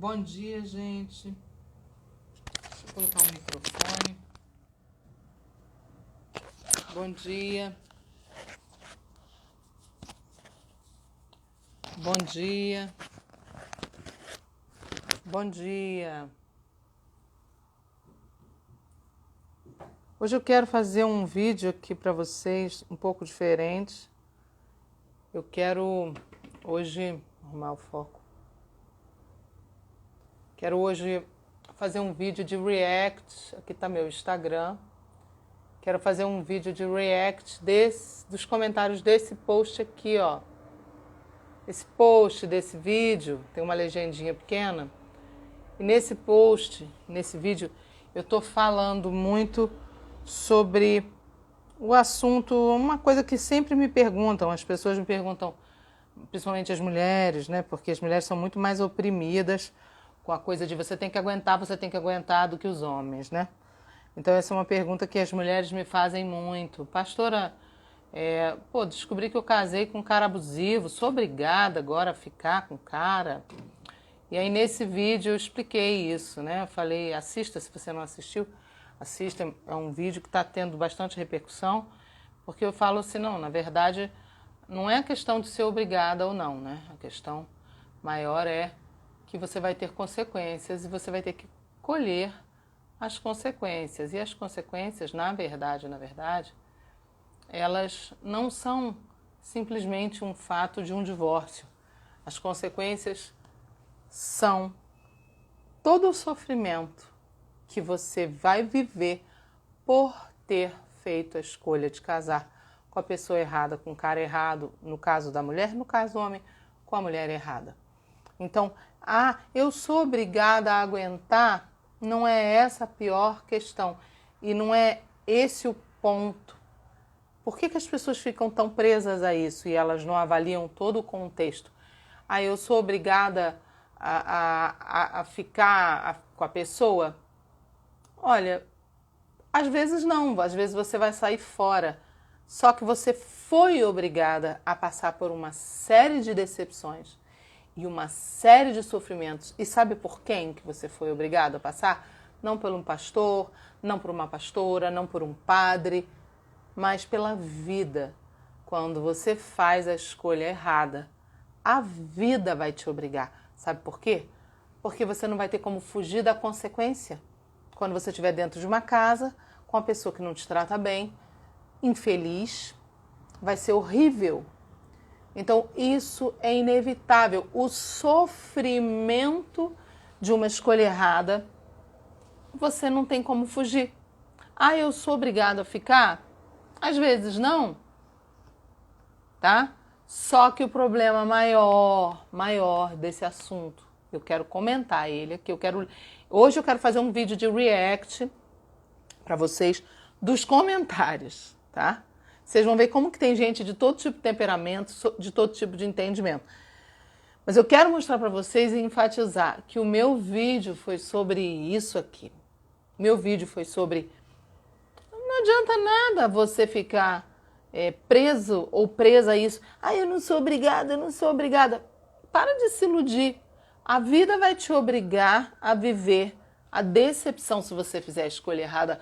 Bom dia, gente. Deixa eu colocar o microfone. Bom dia. Bom dia. Bom dia. Hoje eu quero fazer um vídeo aqui para vocês um pouco diferente. Eu quero hoje arrumar o foco. Quero hoje fazer um vídeo de react. Aqui está meu Instagram. Quero fazer um vídeo de react dos comentários desse post aqui, ó. Esse post desse vídeo tem uma legendinha pequena. E nesse post, nesse vídeo, eu tô falando muito sobre o assunto, uma coisa que sempre me perguntam, as pessoas me perguntam, principalmente as mulheres, né? Porque as mulheres são muito mais oprimidas com a coisa de você tem que aguentar do que os homens, né? Então essa é uma pergunta que as mulheres me fazem muito. Pastora, descobri que eu casei com um cara abusivo, sou obrigada agora a ficar com o cara? E aí nesse vídeo eu expliquei isso, né? Eu falei, assista, se você não assistiu, assista, é um vídeo que está tendo bastante repercussão, porque eu falo assim, não, na verdade, não é a questão de ser obrigada ou não, né? A questão maior é que você vai ter consequências e você vai ter que colher as consequências. E as consequências, na verdade, elas não são simplesmente um fato de um divórcio. As consequências são todo o sofrimento que você vai viver por ter feito a escolha de casar com a pessoa errada, com o cara errado, no caso da mulher, no caso do homem, com a mulher errada. Então, eu sou obrigada a aguentar, não é essa a pior questão. E não é esse o ponto. Por que as pessoas ficam tão presas a isso e elas não avaliam todo o contexto? Eu sou obrigada a ficar com a pessoa? Olha, às vezes não, às vezes você vai sair fora. Só que você foi obrigada a passar por uma série de decepções e uma série de sofrimentos. E sabe por quem que você foi obrigado a passar? Não por um pastor, não por uma pastora, não por um padre, mas pela vida. Quando você faz a escolha errada, a vida vai te obrigar. Sabe por quê? Porque você não vai ter como fugir da consequência. Quando você estiver dentro de uma casa, com uma pessoa que não te trata bem, infeliz, vai ser horrível. Então, isso é inevitável. O sofrimento de uma escolha errada, você não tem como fugir. Eu sou obrigada a ficar? Às vezes não, tá? Só que o problema maior desse assunto, eu quero comentar ele aqui, hoje eu quero fazer um vídeo de react para vocês dos comentários, tá? Vocês vão ver como que tem gente de todo tipo de temperamento, de todo tipo de entendimento. Mas eu quero mostrar para vocês e enfatizar que o meu vídeo foi sobre isso aqui. Meu vídeo foi sobre... Não adianta nada você ficar preso ou presa a isso. Eu não sou obrigada. Para de se iludir. A vida vai te obrigar a viver a decepção se você fizer a escolha errada.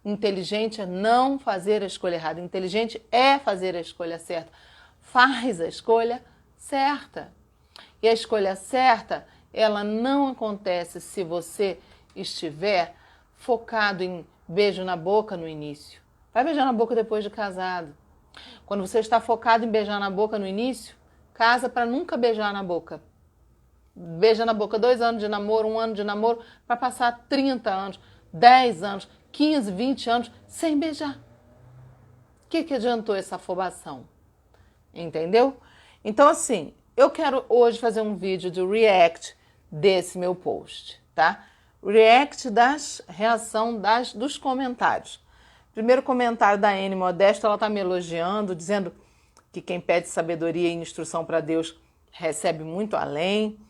Inteligente é não fazer a escolha errada. Inteligente é fazer a escolha certa. Faz a escolha certa. E a escolha certa, ela não acontece se você estiver focado em beijo na boca no início. Vai beijar na boca depois de casado. Quando você está focado em beijar na boca no início, casa para nunca beijar na boca. Beija na boca 2 anos de namoro, 1 ano de namoro, para passar 30 anos, 10 anos, 15, 20 anos sem beijar. O que adiantou essa afobação? Entendeu? Então, assim, eu quero hoje fazer um vídeo de react desse meu post, tá? React reação dos comentários. Primeiro comentário da N Modesto, ela tá me elogiando, dizendo que quem pede sabedoria e instrução para Deus recebe muito além,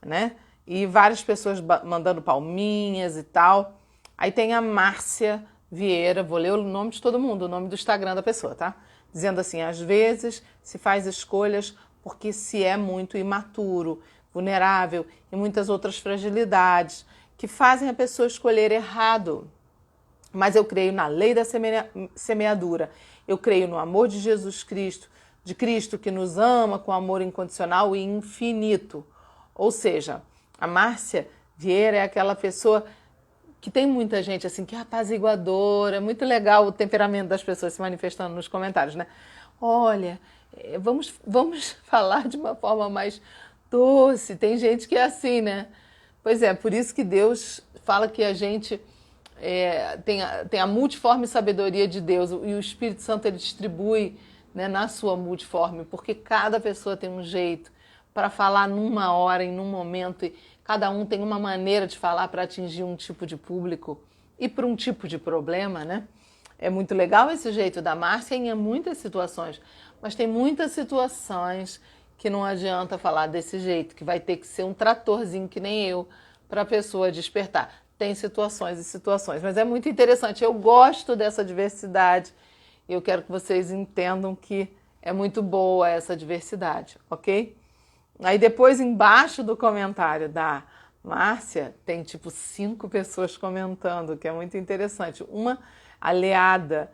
né? E várias pessoas mandando palminhas e tal. Aí tem a Márcia Vieira, vou ler o nome de todo mundo, o nome do Instagram da pessoa, tá? Dizendo assim, às vezes se faz escolhas porque se é muito imaturo. vulnerável e muitas outras fragilidades que fazem a pessoa escolher errado. Mas eu creio na lei da semeadura, eu creio no amor de Jesus Cristo, de Cristo que nos ama com amor incondicional e infinito. Ou seja, a Márcia Vieira é aquela pessoa que tem muita gente assim, que é apaziguadora, é muito legal o temperamento das pessoas se manifestando nos comentários, né? Olha, vamos falar de uma forma mais doce, tem gente que é assim, né? Pois é, por isso que Deus fala que a gente tem a multiforme sabedoria de Deus e o Espírito Santo ele distribui, né, na sua multiforme, porque cada pessoa tem um jeito para falar numa hora, em um momento, e cada um tem uma maneira de falar para atingir um tipo de público e para um tipo de problema, né? É muito legal esse jeito da Márcia em muitas situações, mas tem muitas situações que não adianta falar desse jeito, que vai ter que ser um tratorzinho que nem eu para a pessoa despertar. Tem situações e situações, mas é muito interessante. Eu gosto dessa diversidade e eu quero que vocês entendam que é muito boa essa diversidade, ok? Aí depois, embaixo do comentário da Márcia, tem tipo 5 pessoas comentando, que é muito interessante. Uma aliada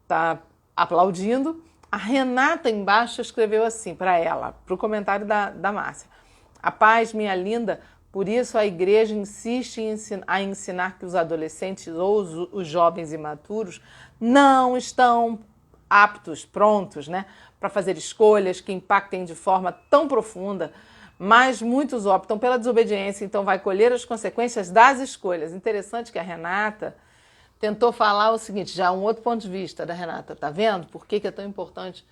tá aplaudindo. A Renata embaixo escreveu assim para ela, para o comentário da Márcia. A paz, minha linda, por isso a igreja insiste em ensinar que os adolescentes ou os jovens imaturos não estão aptos, prontos, né, para fazer escolhas que impactem de forma tão profunda, mas muitos optam pela desobediência, então vai colher as consequências das escolhas. Interessante que a Renata tentou falar o seguinte, já um outro ponto de vista da Renata, tá vendo? Por que é tão importante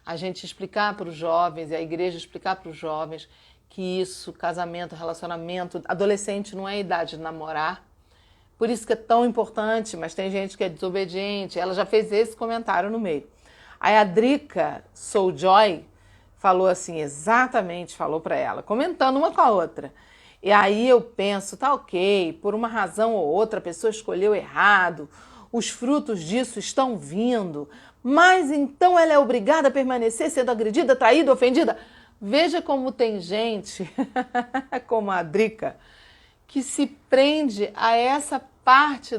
a gente explicar para os jovens e a igreja explicar para os jovens que isso, casamento, relacionamento, adolescente não é idade de namorar. Por isso que é tão importante, mas tem gente que é desobediente. Ela já fez esse comentário no meio. Aí a Drica Souljoy falou assim, exatamente, falou para ela, comentando uma com a outra. E aí eu penso, tá ok, por uma razão ou outra a pessoa escolheu errado, os frutos disso estão vindo, mas então ela é obrigada a permanecer sendo agredida, traída, ofendida? Veja como tem gente, como a Drica, que se prende a essa parte,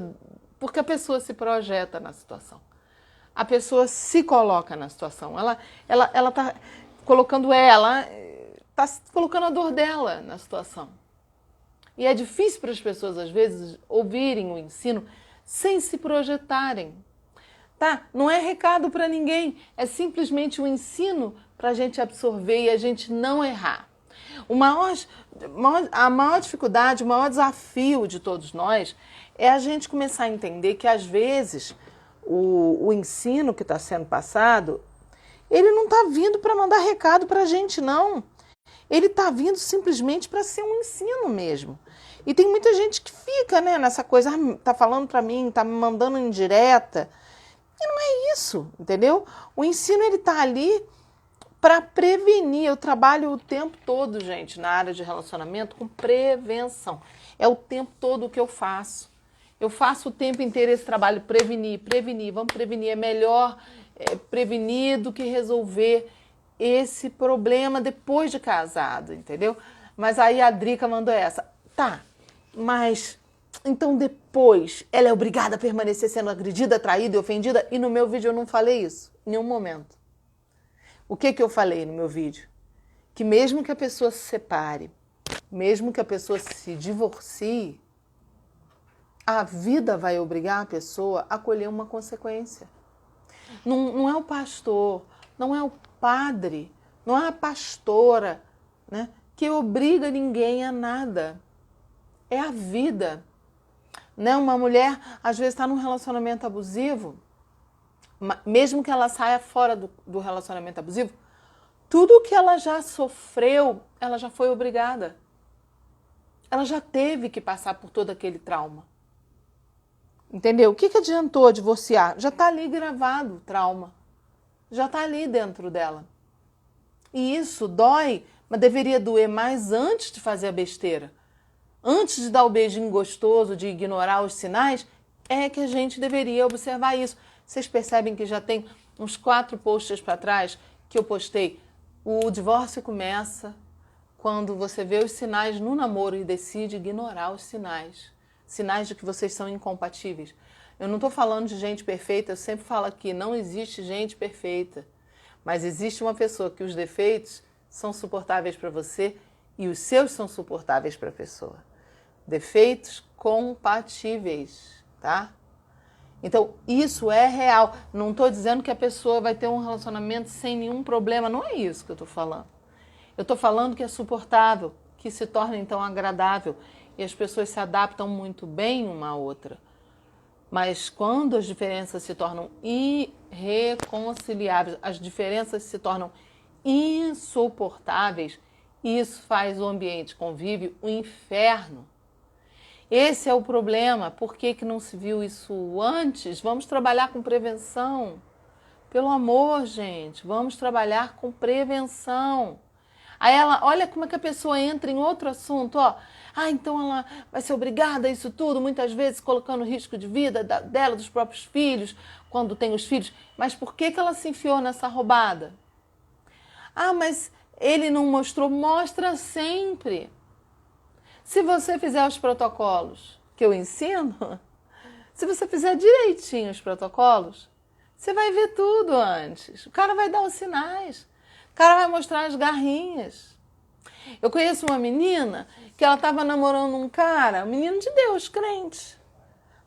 porque a pessoa se projeta na situação. A pessoa se coloca na situação. Ela está colocando está colocando a dor dela na situação. E é difícil para as pessoas, às vezes, ouvirem o ensino sem se projetarem. Tá? Não é recado para ninguém, é simplesmente um ensino para a gente absorver e a gente não errar. A maior dificuldade, o maior desafio de todos nós é a gente começar a entender que, às vezes, o ensino que está sendo passado, ele não está vindo para mandar recado para a gente, não. Ele está vindo simplesmente para ser um ensino mesmo. E tem muita gente que fica, né, nessa coisa, tá falando para mim, tá me mandando indireta. E não é isso, entendeu? O ensino ele tá ali para prevenir. Eu trabalho o tempo todo, gente, na área de relacionamento com prevenção. É o tempo todo o que eu faço. Eu faço o tempo inteiro esse trabalho, prevenir. Vamos prevenir. É melhor prevenir do que resolver esse problema depois de casado, entendeu? Mas aí a Drica mandou essa. Tá, mas então depois ela é obrigada a permanecer sendo agredida, traída e ofendida? E no meu vídeo eu não falei isso, em nenhum momento. O que eu falei no meu vídeo? Que mesmo que a pessoa se separe, mesmo que a pessoa se divorcie, a vida vai obrigar a pessoa a colher uma consequência. Não é o pastor, não é o padre, não é a pastora, né, que obriga ninguém a nada. É a vida. Né? Uma mulher, às vezes, está num relacionamento abusivo, mesmo que ela saia fora do relacionamento abusivo, tudo que ela já sofreu, ela já foi obrigada. Ela já teve que passar por todo aquele trauma. Entendeu? O que adiantou divorciar? Já está ali gravado o trauma. Já está ali dentro dela. E isso dói, mas deveria doer mais antes de fazer a besteira. Antes de dar o beijinho gostoso, de ignorar os sinais, é que a gente deveria observar isso. Vocês percebem que já tem uns 4 posts para trás que eu postei. O divórcio começa quando você vê os sinais no namoro e decide ignorar os sinais. Sinais de que vocês são incompatíveis. Eu não estou falando de gente perfeita, eu sempre falo aqui, não existe gente perfeita. Mas existe uma pessoa que os defeitos são suportáveis para você e os seus são suportáveis para a pessoa. Defeitos compatíveis, tá? Então, isso é real. Não estou dizendo que a pessoa vai ter um relacionamento sem nenhum problema, não é isso que eu estou falando. Eu estou falando que é suportável, que se torna então agradável e as pessoas se adaptam muito bem uma à outra. Mas quando as diferenças se tornam irreconciliáveis, as diferenças se tornam insuportáveis, isso faz o ambiente convívio um inferno. Esse é o problema. Por que não se viu isso antes? Vamos trabalhar com prevenção. Pelo amor, gente, vamos trabalhar com prevenção. Aí olha como é que a pessoa entra em outro assunto, ó. Então ela vai ser obrigada a isso tudo, muitas vezes colocando risco de vida dela, dos próprios filhos, quando tem os filhos. Mas por que ela se enfiou nessa roubada? Mas ele não mostrou. Mostra sempre. Se você fizer os protocolos que eu ensino, se você fizer direitinho os protocolos, você vai ver tudo antes. O cara vai dar os sinais. O cara vai mostrar as garrinhas. Eu conheço uma menina que ela estava namorando um cara, um menino de Deus, crente.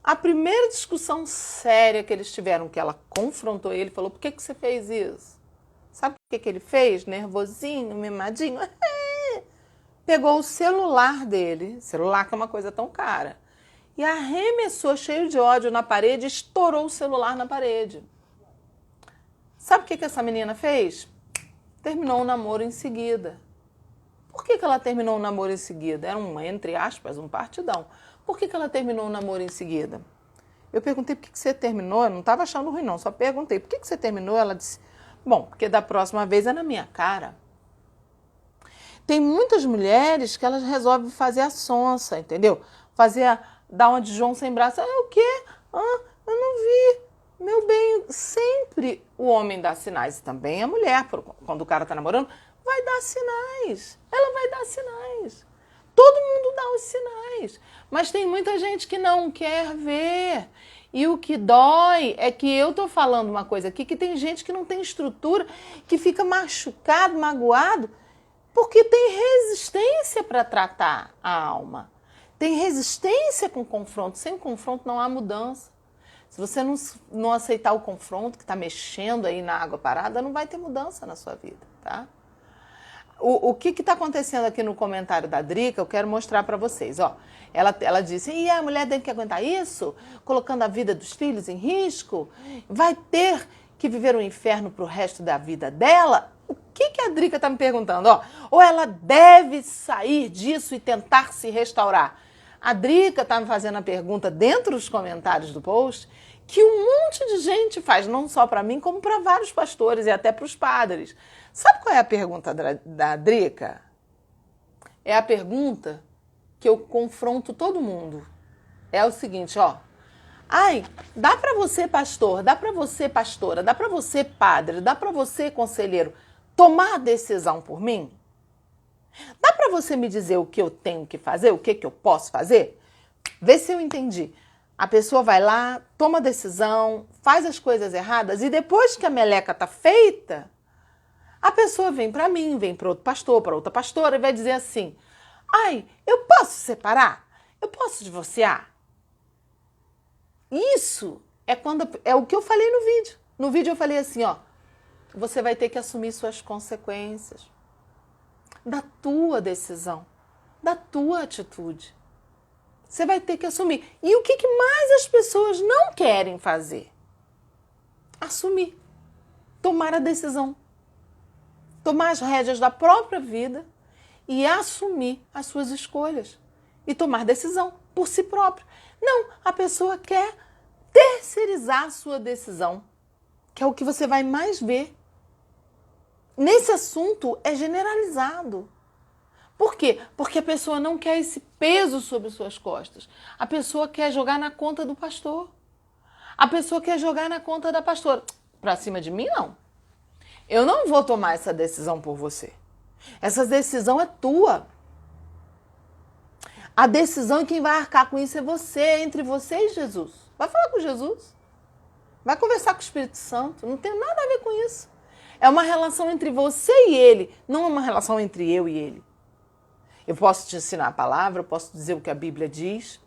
A primeira discussão séria que eles tiveram, que ela confrontou ele, falou, por que você fez isso? Sabe por que ele fez? Nervosinho, mimadinho? Pegou o celular dele, celular que é uma coisa tão cara, e arremessou cheio de ódio na parede e estourou o celular na parede. Sabe o que essa menina fez? Terminou o namoro em seguida. Por que ela terminou o namoro em seguida? Era entre aspas, um partidão. Por que ela terminou o namoro em seguida? Eu perguntei por que você terminou, eu não estava achando ruim não, só perguntei, por que você terminou? Ela disse, bom, porque da próxima vez é na minha cara. Tem muitas mulheres que elas resolvem fazer a sonsa, entendeu? Dar uma de João sem braço. O quê? Eu não vi. Meu bem, sempre o homem dá sinais. E também a mulher, quando o cara está namorando, vai dar sinais. Ela vai dar sinais. Todo mundo dá os sinais. Mas tem muita gente que não quer ver. E o que dói é que eu estou falando uma coisa aqui, que tem gente que não tem estrutura, que fica machucado, magoado, porque tem resistência para tratar a alma. Tem resistência com confronto. Sem confronto não há mudança. Se você não aceitar o confronto, que está mexendo aí na água parada, não vai ter mudança na sua vida, tá? O que está acontecendo aqui no comentário da Drica, eu quero mostrar para vocês. Ó, ela disse, e a mulher tem que aguentar isso? Colocando a vida dos filhos em risco? Vai ter que viver um inferno para o resto da vida dela? O que a Drica está me perguntando? Ou ela deve sair disso e tentar se restaurar? A Drica está me fazendo a pergunta dentro dos comentários do post que um monte de gente faz, não só para mim, como para vários pastores e até para os padres. Sabe qual é a pergunta da Drica? É a pergunta que eu confronto todo mundo. É o seguinte, dá para você pastor, dá para você pastora, dá para você padre, dá para você conselheiro tomar a decisão por mim? Dá para você me dizer o que eu tenho que fazer, o que eu posso fazer? Vê se eu entendi. A pessoa vai lá, toma a decisão, faz as coisas erradas e depois que a meleca está feita, a pessoa vem para mim, vem para outro pastor, para outra pastora e vai dizer assim, eu posso separar? Eu posso divorciar? Isso é o que eu falei no vídeo. No vídeo eu falei assim, você vai ter que assumir suas consequências da tua decisão, da tua atitude. Você vai ter que assumir. E o que mais as pessoas não querem fazer? Assumir. Tomar a decisão. Tomar as rédeas da própria vida e assumir as suas escolhas. E tomar decisão por si próprio. Não, a pessoa quer terceirizar a sua decisão, que é o que você vai mais ver. Nesse assunto é generalizado. Por quê? Porque a pessoa não quer esse peso sobre suas costas. A pessoa quer jogar na conta do pastor. A pessoa quer jogar na conta da pastora. Pra cima de mim, não. Eu não vou tomar essa decisão por você. Essa decisão é tua. A decisão e quem vai arcar com isso é você, entre você e Jesus. Vai falar com Jesus. Vai conversar com o Espírito Santo. Não tem nada a ver com isso. É uma relação entre você e ele, não é uma relação entre eu e ele. Eu posso te ensinar a palavra, eu posso dizer o que a Bíblia diz.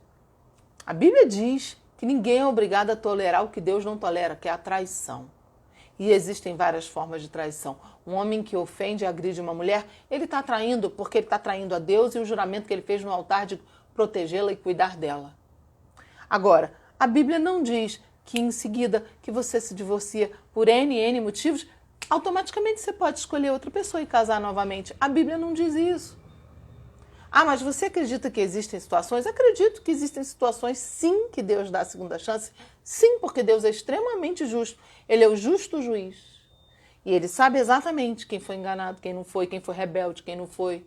A Bíblia diz que ninguém é obrigado a tolerar o que Deus não tolera, que é a traição. E existem várias formas de traição. Um homem que ofende e agride uma mulher, ele está traindo porque ele está traindo a Deus e o juramento que ele fez no altar de protegê-la e cuidar dela. Agora, a Bíblia não diz que em seguida que você se divorcia por N motivos, automaticamente você pode escolher outra pessoa e casar novamente. A Bíblia não diz isso. Ah, mas você acredita que existem situações? Acredito que existem situações, sim, que Deus dá a segunda chance. Sim, porque Deus é extremamente justo. Ele é o justo juiz. E ele sabe exatamente quem foi enganado, quem não foi, quem foi rebelde, quem não foi.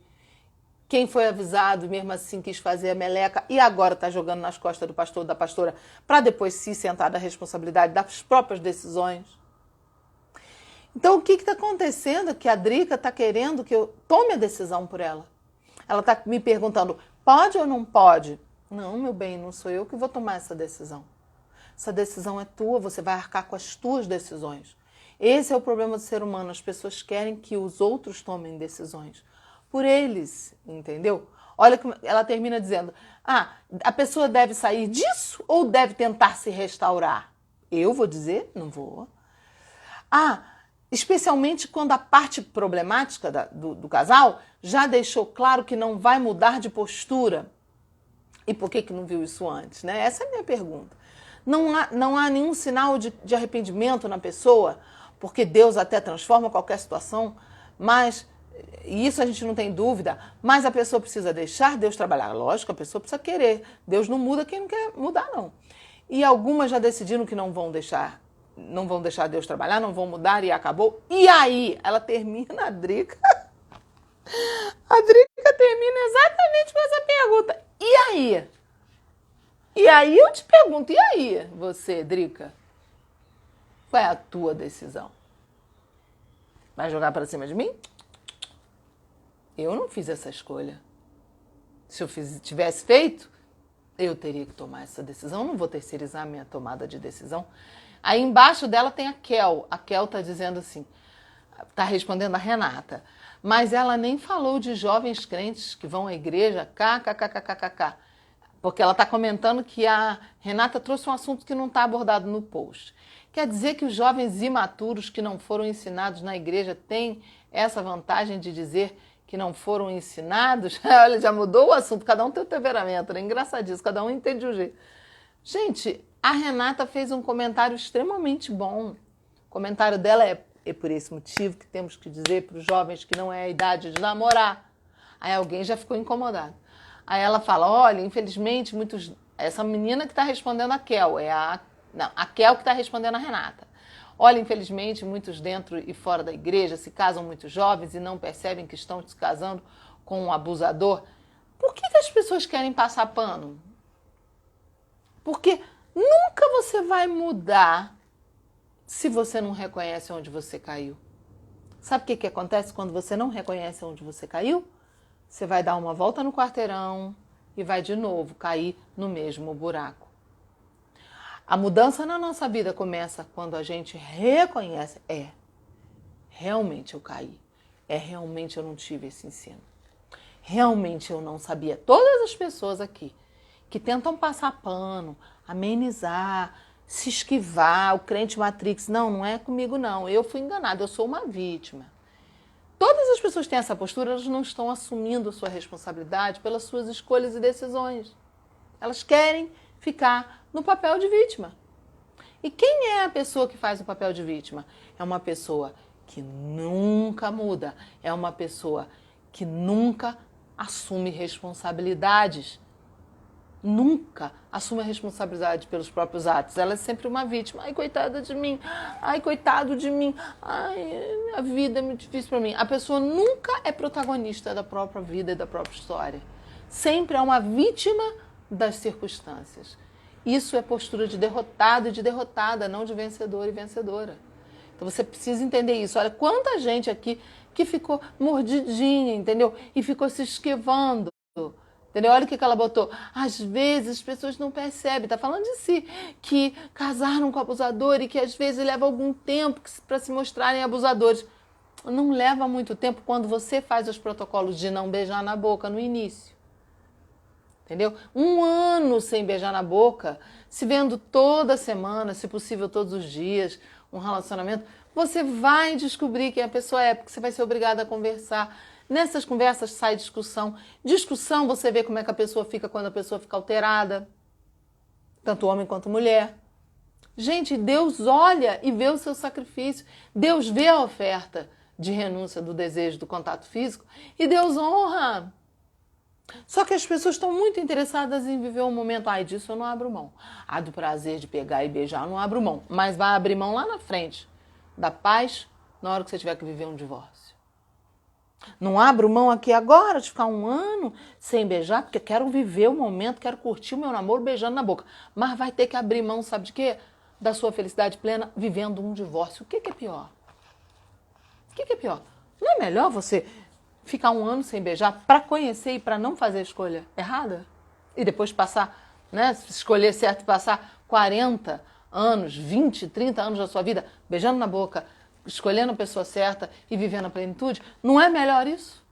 Quem foi avisado e mesmo assim quis fazer a meleca e agora está jogando nas costas do pastor ou da pastora para depois se sentar da responsabilidade das próprias decisões. Então o que está acontecendo? Que a Drica está querendo que eu tome a decisão por ela. Ela está me perguntando, pode ou não pode? Não, meu bem, não sou eu que vou tomar essa decisão. Essa decisão é tua, você vai arcar com as tuas decisões. Esse é o problema do ser humano, as pessoas querem que os outros tomem decisões por eles, entendeu? Olha como ela termina dizendo, a pessoa deve sair disso ou deve tentar se restaurar? Eu vou dizer, não vou. Especialmente quando a parte problemática do casal já deixou claro que não vai mudar de postura. E por que não viu isso antes, né? Essa é a minha pergunta. Não há nenhum sinal de arrependimento na pessoa, porque Deus até transforma qualquer situação, mas, e isso a gente não tem dúvida, mas a pessoa precisa deixar Deus trabalhar. Lógico, a pessoa precisa querer. Deus não muda quem não quer mudar, não. E algumas já decidiram que não vão deixar Deus trabalhar, não vão mudar e acabou. E aí, ela termina, a Drica termina exatamente com essa pergunta. E aí? E aí eu te pergunto, e aí, você, Drica? Qual é a tua decisão? Vai jogar para cima de mim? Eu não fiz essa escolha. Se eu tivesse feito, eu teria que tomar essa decisão. Não vou terceirizar a minha tomada de decisão. Aí embaixo dela tem a Kel. A Kel está dizendo assim, está respondendo a Renata. Mas ela nem falou de jovens crentes que vão à igreja, kkkkkk. Porque ela está comentando que a Renata trouxe um assunto que não está abordado no post. Quer dizer que os jovens imaturos que não foram ensinados na igreja têm essa vantagem de dizer que não foram ensinados? Olha, já mudou o assunto, cada um tem o temperamento, né? Engraçadíssimo, cada um entende de um jeito. Gente, a Renata fez um comentário extremamente bom. O comentário dela é por esse motivo que temos que dizer para os jovens que não é a idade de namorar. Aí alguém já ficou incomodado. Aí ela fala, olha, infelizmente, muitos... Essa menina que está respondendo a Kel, a Kel que está respondendo a Renata. Olha, infelizmente, muitos dentro e fora da igreja se casam muito jovens e não percebem que estão se casando com um abusador. Por que as pessoas querem passar pano? Porque nunca você vai mudar se você não reconhece onde você caiu. Sabe o que acontece quando você não reconhece onde você caiu? Você vai dar uma volta no quarteirão e vai de novo cair no mesmo buraco. A mudança na nossa vida começa quando a gente reconhece, realmente eu caí, realmente eu não tive esse ensino, realmente eu não sabia. Todas as pessoas aqui que tentam passar pano, amenizar, se esquivar, o crente Matrix, não é comigo não, eu fui enganado, eu sou uma vítima. Todas as pessoas que têm essa postura, elas não estão assumindo a sua responsabilidade pelas suas escolhas e decisões. Elas querem ficar no papel de vítima. E quem é a pessoa que faz o papel de vítima? É uma pessoa que nunca muda, é uma pessoa que nunca assume responsabilidades. Nunca assume a responsabilidade pelos próprios atos. Ela é sempre uma vítima. Ai, coitada de mim. Ai, coitado de mim. Ai, a vida é muito difícil para mim. A pessoa nunca é protagonista da própria vida e da própria história. Sempre é uma vítima das circunstâncias. Isso é postura de derrotado e de derrotada, não de vencedor e vencedora. Então você precisa entender isso. Olha, quanta gente aqui que ficou mordidinha, entendeu? E ficou se esquivando. Entendeu? Olha o que ela botou. Às vezes as pessoas não percebem, tá falando de si, que casaram com abusador e que às vezes leva algum tempo para se mostrarem abusadores. Não leva muito tempo quando você faz os protocolos de não beijar na boca no início. Entendeu? 1 ano sem beijar na boca, se vendo toda semana, se possível todos os dias, um relacionamento, você vai descobrir quem a pessoa é, porque você vai ser obrigada a conversar. Nessas conversas sai discussão. Discussão, você vê como é que a pessoa fica quando a pessoa fica alterada. Tanto homem quanto mulher. Gente, Deus olha e vê o seu sacrifício. Deus vê a oferta de renúncia do desejo do contato físico e Deus honra. Só que as pessoas estão muito interessadas em viver um momento. Ai, disso eu não abro mão. Do prazer de pegar e beijar, eu não abro mão. Mas vai abrir mão lá na frente da paz na hora que você tiver que viver um divórcio. Não abro mão aqui agora de ficar 1 ano sem beijar, porque quero viver o momento, quero curtir o meu namoro beijando na boca. Mas vai ter que abrir mão, sabe de quê? Da sua felicidade plena vivendo um divórcio. O que é pior? O que é pior? Não é melhor você ficar 1 ano sem beijar para conhecer e para não fazer a escolha errada? E depois passar, né? Escolher certo e passar 40 anos, 20, 30 anos da sua vida beijando na boca, escolhendo a pessoa certa e vivendo a plenitude? Não é melhor isso?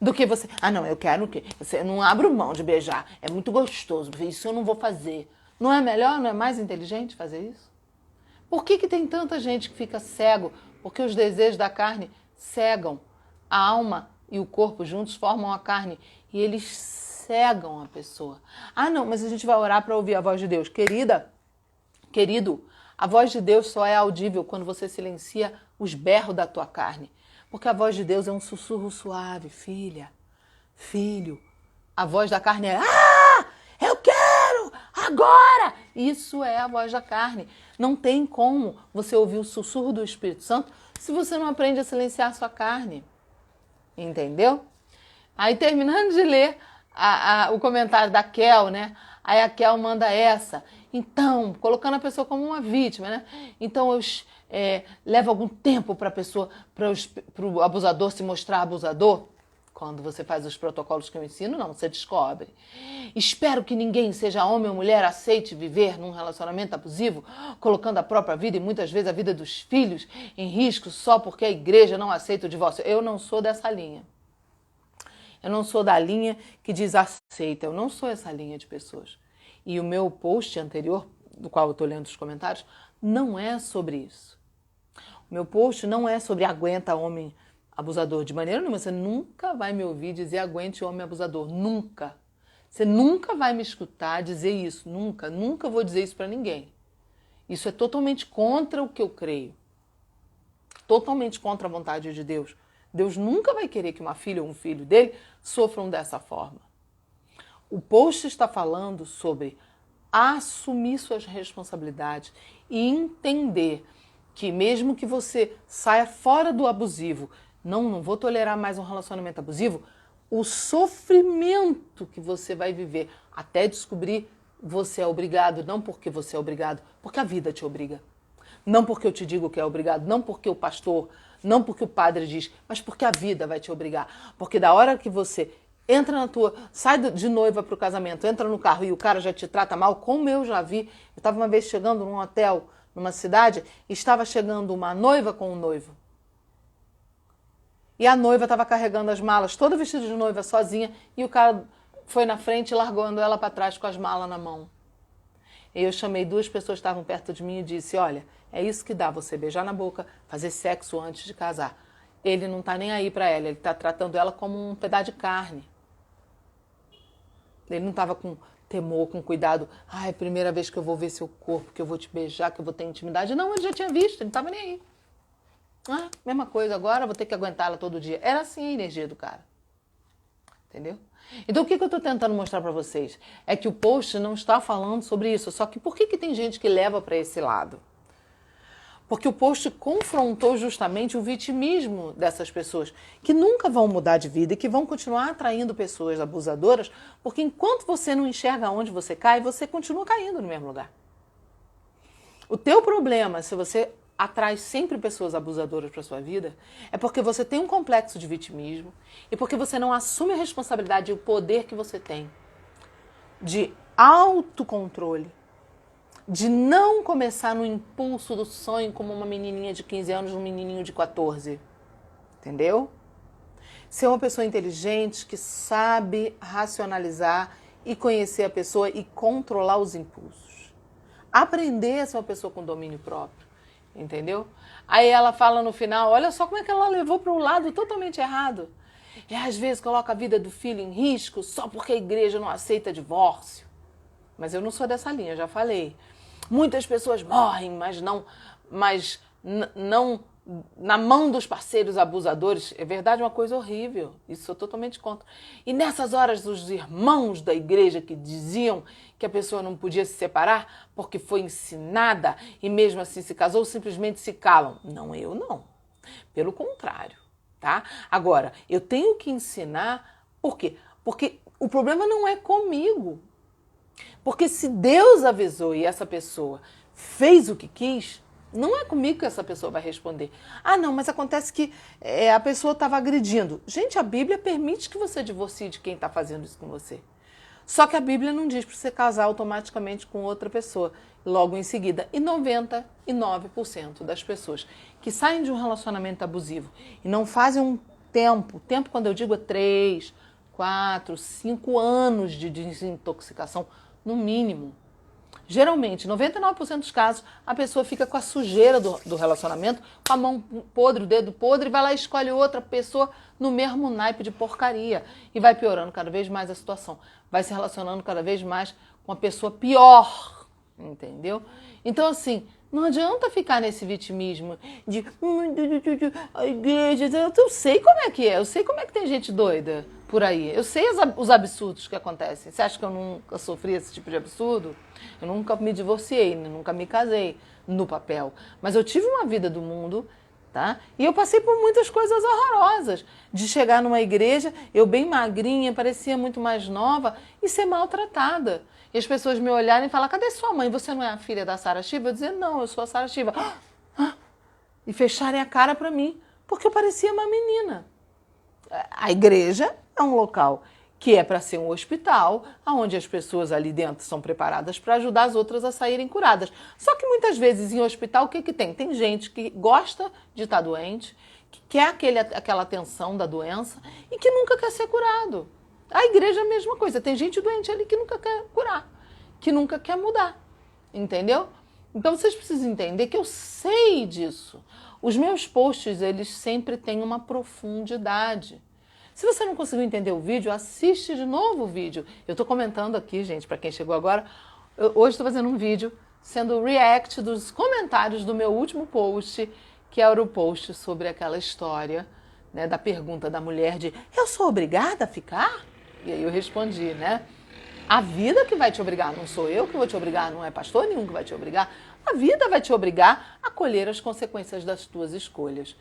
Do que você... não, eu quero o quê? Eu não abro mão de beijar. É muito gostoso, isso eu não vou fazer. Não é melhor, não é mais inteligente fazer isso? Por que tem tanta gente que fica cego? Porque os desejos da carne cegam. A alma e o corpo juntos formam a carne e eles cegam a pessoa. Não, mas a gente vai orar para ouvir a voz de Deus. Querido, a voz de Deus só é audível quando você silencia os berros da tua carne. Porque a voz de Deus é um sussurro suave, filha, filho. A voz da carne é, eu quero, agora! Isso é a voz da carne. Não tem como você ouvir o sussurro do Espírito Santo se você não aprende a silenciar a sua carne. Entendeu? Aí, terminando de ler o comentário da Kel, né? Aí a Kel manda essa. Então, colocando a pessoa como uma vítima, né? Então, leva algum tempo para a pessoa, para o abusador se mostrar abusador. Quando você faz os protocolos que eu ensino, não, você descobre. Espero que ninguém, seja homem ou mulher, aceite viver num relacionamento abusivo, colocando a própria vida e muitas vezes a vida dos filhos em risco só porque a igreja não aceita o divórcio. Eu não sou dessa linha. Eu não sou da linha que diz aceita. Eu não sou essa linha de pessoas. E o meu post anterior, do qual eu estou lendo os comentários, não é sobre isso. O meu post não é sobre aguenta homem abusador. De maneira nenhuma, você nunca vai me ouvir dizer aguente homem abusador. Nunca. Você nunca vai me escutar dizer isso. Nunca. Nunca vou dizer isso para ninguém. Isso é totalmente contra o que eu creio. Totalmente contra a vontade de Deus. Deus nunca vai querer que uma filha ou um filho dele sofram dessa forma. O post está falando sobre assumir suas responsabilidades e entender que mesmo que você saia fora do abusivo, não vou tolerar mais um relacionamento abusivo, o sofrimento que você vai viver até descobrir você é obrigado, não porque você é obrigado, porque a vida te obriga. Não porque eu te digo que é obrigado, não porque o pastor, não porque o padre diz, mas porque a vida vai te obrigar. Porque da hora que você sai de noiva para o casamento, entra no carro e o cara já te trata mal, como eu já vi. Eu estava uma vez chegando num hotel, numa cidade, e estava chegando uma noiva com um noivo. E a noiva estava carregando as malas, toda vestida de noiva, sozinha, e o cara foi na frente, largando ela para trás com as malas na mão. E eu chamei 2 pessoas que estavam perto de mim e disse, olha, é isso que dá você beijar na boca, fazer sexo antes de casar. Ele não está nem aí para ela, ele está tratando ela como um pedaço de carne. Ele não estava com temor, com cuidado. É a primeira vez que eu vou ver seu corpo, que eu vou te beijar, que eu vou ter intimidade. Não, ele já tinha visto, ele não estava nem aí. Mesma coisa, agora eu vou ter que aguentar ela todo dia. Era assim a energia do cara. Entendeu? Então o que eu estou tentando mostrar para vocês? É que o post não está falando sobre isso. Só que por que tem gente que leva para esse lado? Porque o post confrontou justamente o vitimismo dessas pessoas, que nunca vão mudar de vida e que vão continuar atraindo pessoas abusadoras, porque enquanto você não enxerga onde você cai, você continua caindo no mesmo lugar. O teu problema, se você atrai sempre pessoas abusadoras para sua vida, é porque você tem um complexo de vitimismo e porque você não assume a responsabilidade e o poder que você tem de autocontrole, de não começar no impulso do sonho como uma menininha de 15 anos, um menininho de 14. Entendeu? Ser uma pessoa inteligente que sabe racionalizar e conhecer a pessoa e controlar os impulsos. Aprender a ser uma pessoa com domínio próprio. Entendeu? Aí ela fala no final, olha só como é que ela levou para um lado totalmente errado. E às vezes coloca a vida do filho em risco só porque a igreja não aceita divórcio. Mas eu não sou dessa linha, já falei. Muitas pessoas morrem, mas não na mão dos parceiros abusadores. É verdade, uma coisa horrível. Isso sou totalmente contra. E nessas horas, os irmãos da igreja que diziam que a pessoa não podia se separar porque foi ensinada e mesmo assim se casou, simplesmente se calam. Não, eu não. Pelo contrário, tá? Agora, eu tenho que ensinar. Por quê? Porque o problema não é comigo. Porque se Deus avisou e essa pessoa fez o que quis, não é comigo que essa pessoa vai responder. Ah, não, mas acontece que a pessoa estava agredindo. Gente, a Bíblia permite que você divorcie de quem está fazendo isso com você. Só que a Bíblia não diz para você casar automaticamente com outra pessoa logo em seguida. E 99% das pessoas que saem de um relacionamento abusivo e não fazem um tempo quando eu digo é 3, 4, 5 anos de desintoxicação, no mínimo. Geralmente, 99% dos casos, a pessoa fica com a sujeira do relacionamento, com a mão podre, o dedo podre, e vai lá e escolhe outra pessoa no mesmo naipe de porcaria. E vai piorando cada vez mais a situação. Vai se relacionando cada vez mais com a pessoa pior, entendeu? Então, assim, não adianta ficar nesse vitimismo de a igreja. Eu sei como é que é, eu sei como é que tem gente doida por aí. Eu sei os absurdos que acontecem. Você acha que eu nunca sofri esse tipo de absurdo? Eu nunca me divorciei, nunca me casei no papel. Mas eu tive uma vida do mundo, tá? E eu passei por muitas coisas horrorosas. De chegar numa igreja, eu bem magrinha, parecia muito mais nova, e ser maltratada. E as pessoas me olharem e falar, cadê sua mãe? Você não é a filha da Sara Shiva? Eu dizer, não, eu sou a Sara Shiva. E fecharem a cara para mim, porque eu parecia uma menina. A igreja é um local que é para ser um hospital, onde as pessoas ali dentro são preparadas para ajudar as outras a saírem curadas. Só que muitas vezes em hospital, o que tem? Tem gente que gosta de estar doente, que quer aquela atenção da doença e que nunca quer ser curado. A igreja é a mesma coisa. Tem gente doente ali que nunca quer curar, que nunca quer mudar. Entendeu? Então vocês precisam entender que eu sei disso. Os meus posts, eles sempre têm uma profundidade. Se você não conseguiu entender o vídeo, assiste de novo o vídeo. Eu estou comentando aqui, gente, para quem chegou agora, hoje estou fazendo um vídeo sendo o react dos comentários do meu último post, que era o post sobre aquela história, né, da pergunta da mulher de eu sou obrigada a ficar? E aí eu respondi, né? A vida que vai te obrigar, não sou eu que vou te obrigar, não é pastor nenhum que vai te obrigar. A vida vai te obrigar a colher as consequências das tuas escolhas.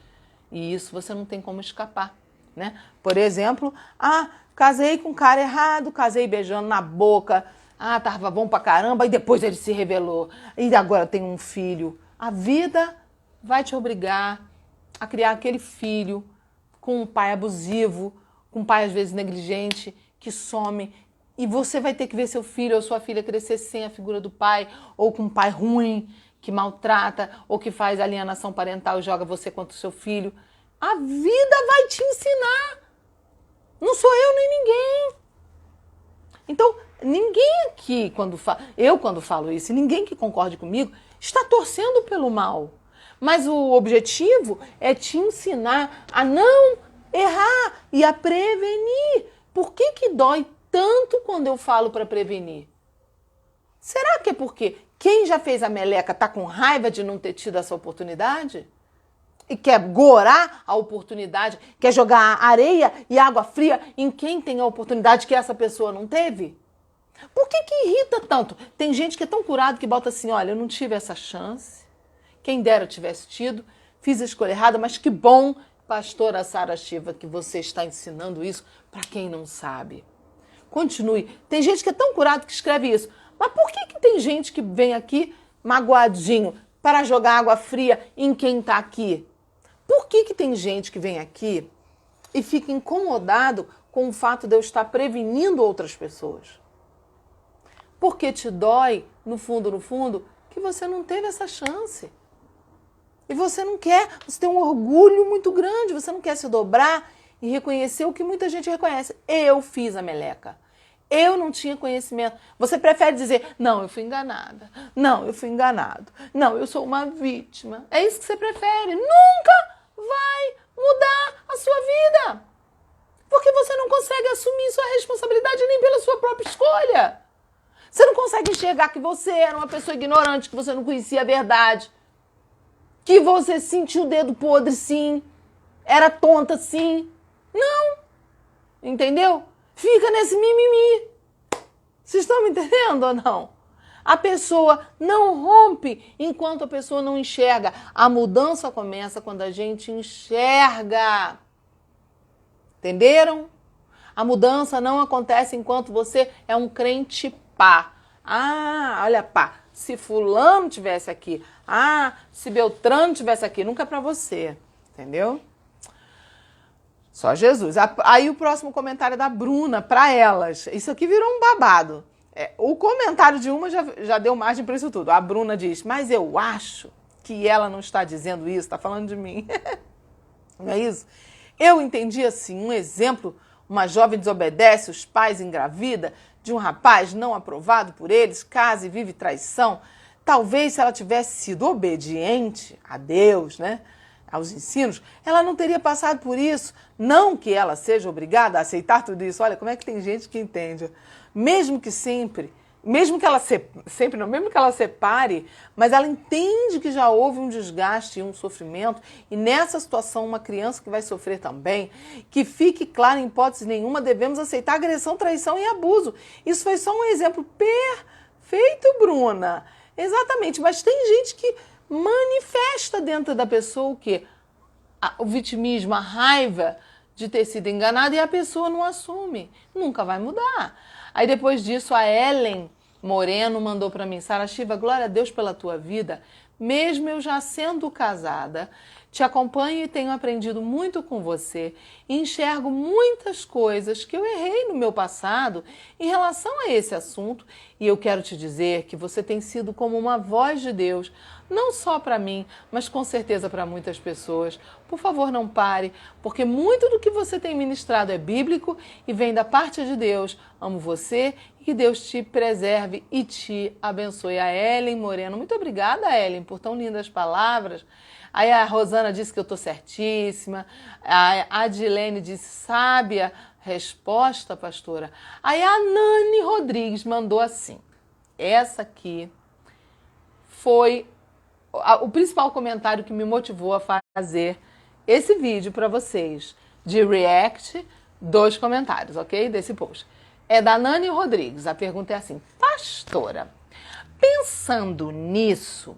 E isso você não tem como escapar, né? Por exemplo, casei com um cara errado, casei beijando na boca, tava bom pra caramba, e depois ele se revelou, e agora tem um filho. A vida vai te obrigar a criar aquele filho com um pai abusivo, com um pai às vezes negligente, que some, e você vai ter que ver seu filho ou sua filha crescer sem a figura do pai, ou com um pai ruim, que maltrata, ou que faz alienação parental e joga você contra o seu filho. A vida vai te ensinar. Não sou eu nem ninguém. Então, ninguém aqui, quando falo isso, ninguém que concorde comigo, está torcendo pelo mal. Mas o objetivo é te ensinar a não errar e a prevenir. Por que dói tanto quando eu falo para prevenir? Será que é porque quem já fez a meleca está com raiva de não ter tido essa oportunidade? E quer gorar a oportunidade, quer jogar areia e água fria em quem tem a oportunidade que essa pessoa não teve? Por que irrita tanto? Tem gente que é tão curado que bota assim, olha, eu não tive essa chance, quem dera eu tivesse tido, fiz a escolha errada, mas que bom, pastora Sara Shiva, que você está ensinando isso para quem não sabe. Continue. Tem gente que é tão curado que escreve isso. Mas por que tem gente que vem aqui magoadinho? para jogar água fria em quem está aqui? Por que tem gente que vem aqui e fica incomodado com o fato de eu estar prevenindo outras pessoas? Porque te dói, no fundo, que você não teve essa chance. E você não quer, você tem um orgulho muito grande, você não quer se dobrar e reconhecer o que muita gente reconhece. Eu fiz a meleca. Eu não tinha conhecimento. Você prefere dizer, não, eu fui enganada. Não, eu fui enganado. Não, eu sou uma vítima. É isso que você prefere. Nunca vai mudar a sua vida. Porque você não consegue assumir sua responsabilidade nem pela sua própria escolha. Você não consegue enxergar que você era uma pessoa ignorante, que você não conhecia a verdade. Que você sentiu o dedo podre, sim. Era tonta, sim. Não. Entendeu? Fica nesse mimimi. Vocês estão me entendendo ou não? A pessoa não rompe enquanto a pessoa não enxerga. A mudança começa quando a gente enxerga. Entenderam? A mudança não acontece enquanto você é um crente pá. Ah, olha pá, se fulano tivesse aqui. Ah, se Beltrano tivesse aqui. Nunca é pra você. Entendeu? Só Jesus. Aí o próximo comentário é da Bruna, para elas. Isso aqui virou um babado. O comentário de uma já deu margem para isso tudo. A Bruna diz, mas eu acho que ela não está dizendo isso, está falando de mim. Não é isso? Eu entendi assim, um exemplo, uma jovem desobedece, os pais engravida, de um rapaz não aprovado por eles, casa e vive traição. Talvez se ela tivesse sido obediente a Deus, né? Aos ensinos, ela não teria passado por isso. Não que ela seja obrigada a aceitar tudo isso. Olha, como é que tem gente que entende? Mesmo que sempre, mesmo que ela separe, mas ela entende que já houve um desgaste e um sofrimento, e nessa situação uma criança que vai sofrer também, que fique claro, em hipótese nenhuma, devemos aceitar agressão, traição e abuso. Isso foi só um exemplo perfeito, Bruna. Exatamente, mas tem gente que manifesta dentro da pessoa o quê? O vitimismo, a raiva de ter sido enganada e a pessoa não assume. Nunca vai mudar. Aí depois disso a Ellen Moreno mandou para mim, Sara Shiva, glória a Deus pela tua vida, mesmo eu já sendo casada, te acompanho e tenho aprendido muito com você, enxergo muitas coisas que eu errei no meu passado em relação a esse assunto e eu quero te dizer que você tem sido como uma voz de Deus, não só para mim, mas com certeza para muitas pessoas. Por favor, não pare, porque muito do que você tem ministrado é bíblico e vem da parte de Deus. Amo você e que Deus te preserve e te abençoe. A Ellen Moreno. Muito obrigada, Ellen, por tão lindas palavras. Aí a Rosana disse que eu estou certíssima. A Adilene disse, sábia resposta, pastora. Aí a Nani Rodrigues mandou assim. Essa aqui foi o principal comentário que me motivou a fazer esse vídeo para vocês, de react, 2 comentários, ok? Desse post. É da Nani Rodrigues. A pergunta é assim, pastora, pensando nisso,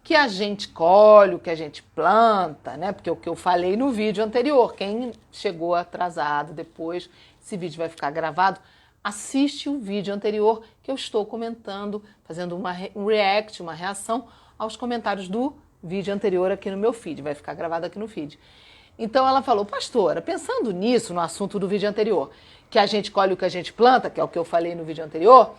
que a gente colhe, o que a gente planta, né? Porque o que eu falei no vídeo anterior, quem chegou atrasado depois, esse vídeo vai ficar gravado, assiste o vídeo anterior que eu estou comentando, fazendo um react, uma reação aos comentários do vídeo anterior aqui no meu feed, vai ficar gravado aqui no feed. Então ela falou, pastora, pensando nisso, no assunto do vídeo anterior, que a gente colhe o que a gente planta, que é o que eu falei no vídeo anterior,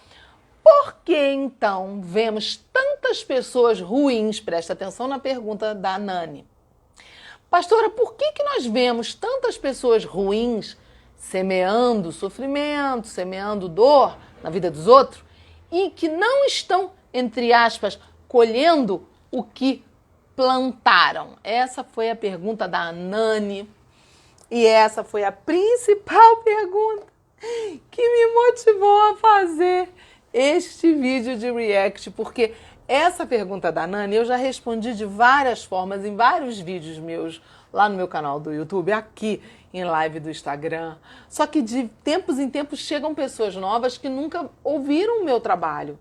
por que então vemos tantas pessoas ruins? Presta atenção na pergunta da Nani. Pastora, por que nós vemos tantas pessoas ruins semeando sofrimento, semeando dor na vida dos outros e que não estão, entre aspas, colhendo o que plantaram? Essa foi a pergunta da Nani e essa foi a principal pergunta que me motivou a fazer este vídeo de react, porque essa pergunta da Nani eu já respondi de várias formas em vários vídeos meus lá no meu canal do YouTube, aqui em live do Instagram. Só que de tempos em tempos chegam pessoas novas que nunca ouviram o meu trabalho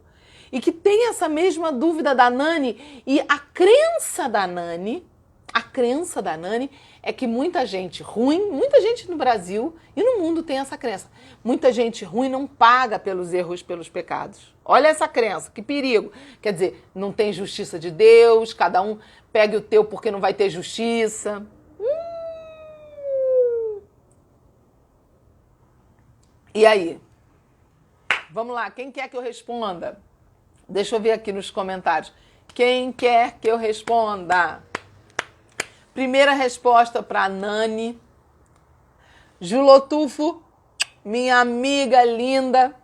e que têm essa mesma dúvida da Nani, e a crença da Nani é que muita gente ruim, muita gente no Brasil e no mundo tem essa crença. Muita gente ruim não paga pelos erros, pelos pecados. Olha essa crença, que perigo. Quer dizer, não tem justiça de Deus, cada um pegue o teu porque não vai ter justiça. E aí? Vamos lá, quem quer que eu responda? Deixa eu ver aqui nos comentários. Quem quer que eu responda? Primeira resposta para Nani. Julotufo, minha amiga linda.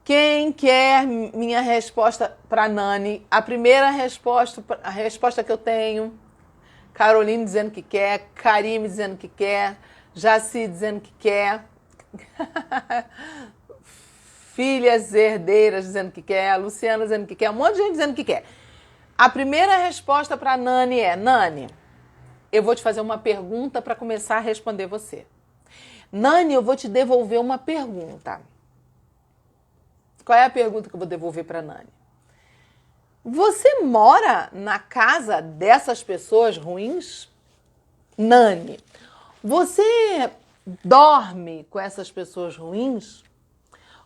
Quem quer minha resposta para Nani? A primeira resposta, a resposta que eu tenho. Caroline dizendo que quer, Karime dizendo que quer, Jaci dizendo que quer. Filhas herdeiras dizendo que quer, Luciana dizendo que quer, um monte de gente dizendo que quer. A primeira resposta para Nani é: Nani, eu vou te fazer uma pergunta para começar a responder você. Nani, eu vou te devolver uma pergunta. Qual é a pergunta que eu vou devolver para Nani? Você mora na casa dessas pessoas ruins? Nani, você dorme com essas pessoas ruins?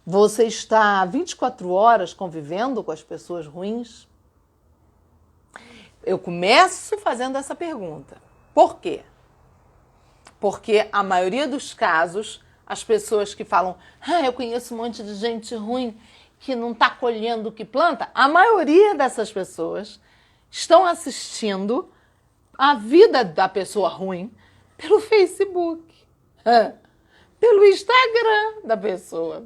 Você está 24 horas convivendo com as pessoas ruins? Eu começo fazendo essa pergunta. Por quê? Porque a maioria dos casos, as pessoas que falam: eu conheço um monte de gente ruim que não está colhendo o que planta, a maioria dessas pessoas estão assistindo a vida da pessoa ruim pelo Facebook, pelo Instagram da pessoa.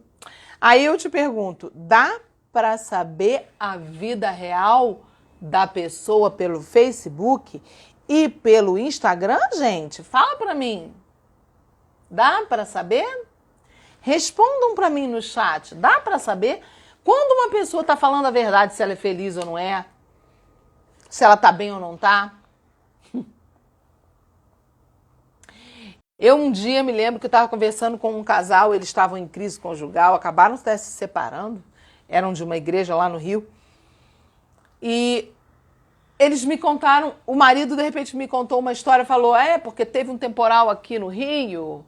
Aí eu te pergunto, dá para saber a vida real da pessoa pelo Facebook e pelo Instagram, gente? Fala para mim. Dá para saber? Respondam para mim no chat. Dá para saber quando uma pessoa está falando a verdade, se ela é feliz ou não é? Se ela está bem ou não está? Eu um dia me lembro que eu estava conversando com um casal, eles estavam em crise conjugal, acabaram de se separando, eram de uma igreja lá no Rio. E eles me contaram, o marido de repente me contou uma história, falou: porque teve um temporal aqui no Rio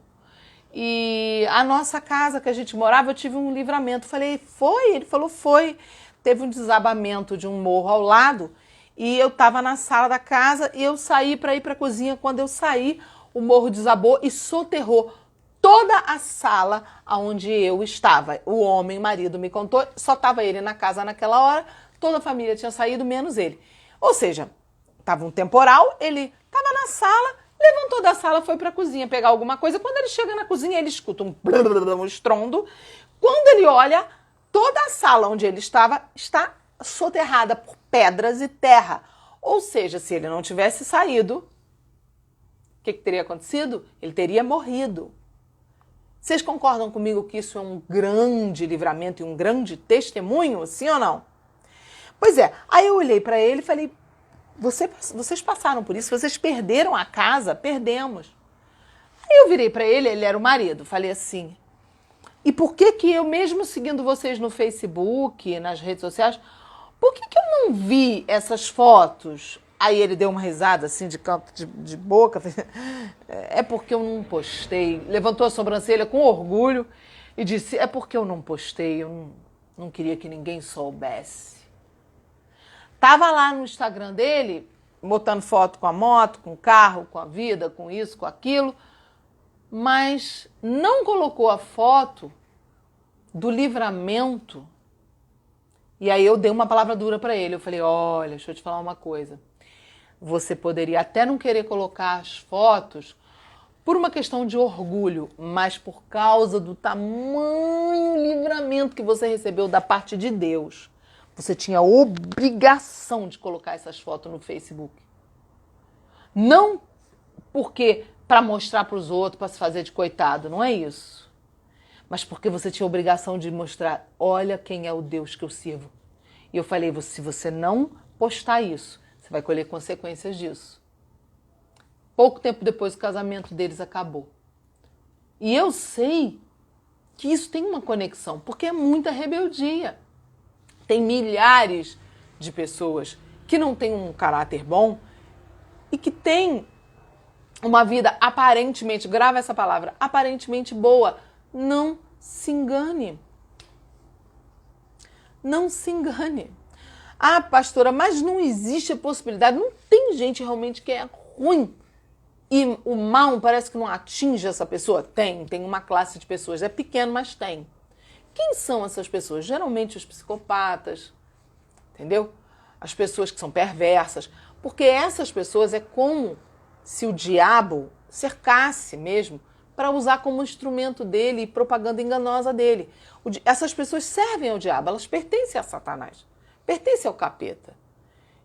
e a nossa casa que a gente morava, eu tive um livramento. Falei: foi? Ele falou: foi. Teve um desabamento de um morro ao lado e eu estava na sala da casa e eu saí para ir para a cozinha. Quando eu saí, o morro desabou e soterrou toda a sala onde eu estava. O homem, marido, me contou, só estava ele na casa naquela hora, toda a família tinha saído, menos ele. Ou seja, estava um temporal, ele estava na sala, levantou da sala, foi para a cozinha pegar alguma coisa. Quando ele chega na cozinha, ele escuta um estrondo. Quando ele olha, toda a sala onde ele estava está soterrada por pedras e terra. Ou seja, se ele não tivesse saído, o que teria acontecido? Ele teria morrido. Vocês concordam comigo que isso é um grande livramento e um grande testemunho, sim ou não? Pois é, aí eu olhei para ele e falei: vocês passaram por isso, vocês perderam a casa? Perdemos. Aí eu virei para ele, ele era o marido, falei assim: e por que eu, mesmo seguindo vocês no Facebook, nas redes sociais, por que eu não vi essas fotos? Aí ele deu uma risada assim de canto de boca. É porque eu não postei. Levantou a sobrancelha com orgulho e disse: é porque eu não postei, eu não queria que ninguém soubesse. Tava lá no Instagram dele, botando foto com a moto, com o carro, com a vida, com isso, com aquilo, mas não colocou a foto do livramento. E aí eu dei uma palavra dura para ele. Eu falei: olha, deixa eu te falar uma coisa. Você poderia até não querer colocar as fotos por uma questão de orgulho, mas por causa do tamanho livramento que você recebeu da parte de Deus. Você tinha a obrigação de colocar essas fotos no Facebook. Não porque para mostrar para os outros, para se fazer de coitado, não é isso. Mas porque você tinha a obrigação de mostrar: olha quem é o Deus que eu sirvo. E eu falei: se você não postar isso, você vai colher consequências disso. Pouco tempo depois, o casamento deles acabou. E eu sei que isso tem uma conexão, porque é muita rebeldia. Tem milhares de pessoas que não têm um caráter bom e que têm uma vida aparentemente, grava essa palavra, aparentemente boa. Não se engane. Não se engane. Ah, pastora, mas não existe a possibilidade, não tem gente realmente que é ruim e o mal parece que não atinge essa pessoa? Tem uma classe de pessoas, é pequeno, mas tem. Quem são essas pessoas? Geralmente os psicopatas, entendeu? As pessoas que são perversas, porque essas pessoas é como se o diabo cercasse mesmo para usar como instrumento dele e propaganda enganosa dele. Essas pessoas servem ao diabo, elas pertencem a Satanás, pertencem ao capeta.